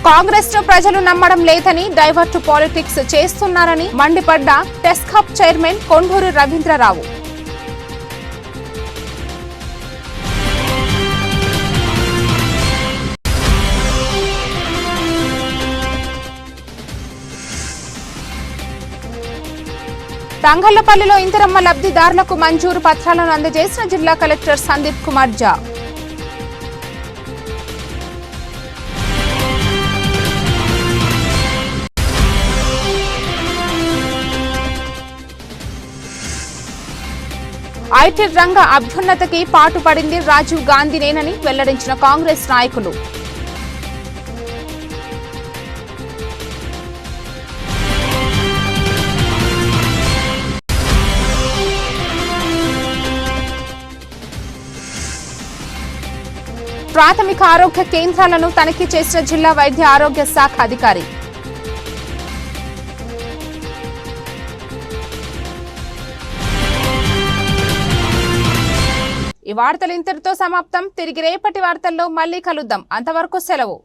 కాంగ్రెస్ ను ప్రజలు నమ్మడం లేదని, డైవర్ట్ పాలిటిక్స్ చేస్తున్నారని మండిపడ్డ టెస్కాప్ చైర్మన్ కొండూరు రవీంద్రరావు. తంగళ్లపల్లిలో ఇందిరమ్మ లబ్ధిదారులకు మంజూరు పత్రాలను అందజేసిన జిల్లా కలెక్టర్ సందీప్ కుమార్ జా. ఐటీ రంగ అభ్యున్నతికి పాటుపడింది రాజీవ్ గాంధీనేనని వెల్లడించిన కాంగ్రెస్ నాయకులు. ప్రాథమిక ఆరోగ్య కేంద్రాలను తనిఖీ చేసిన జిల్లా వైద్య ఆరోగ్య శాఖ అధికారి. ఈ వార్తలు ఇంతటితో సమాప్తం. తిరిగి రేపటి వార్తల్లో మళ్ళీ కలుద్దాం. అంతవరకు సెలవు.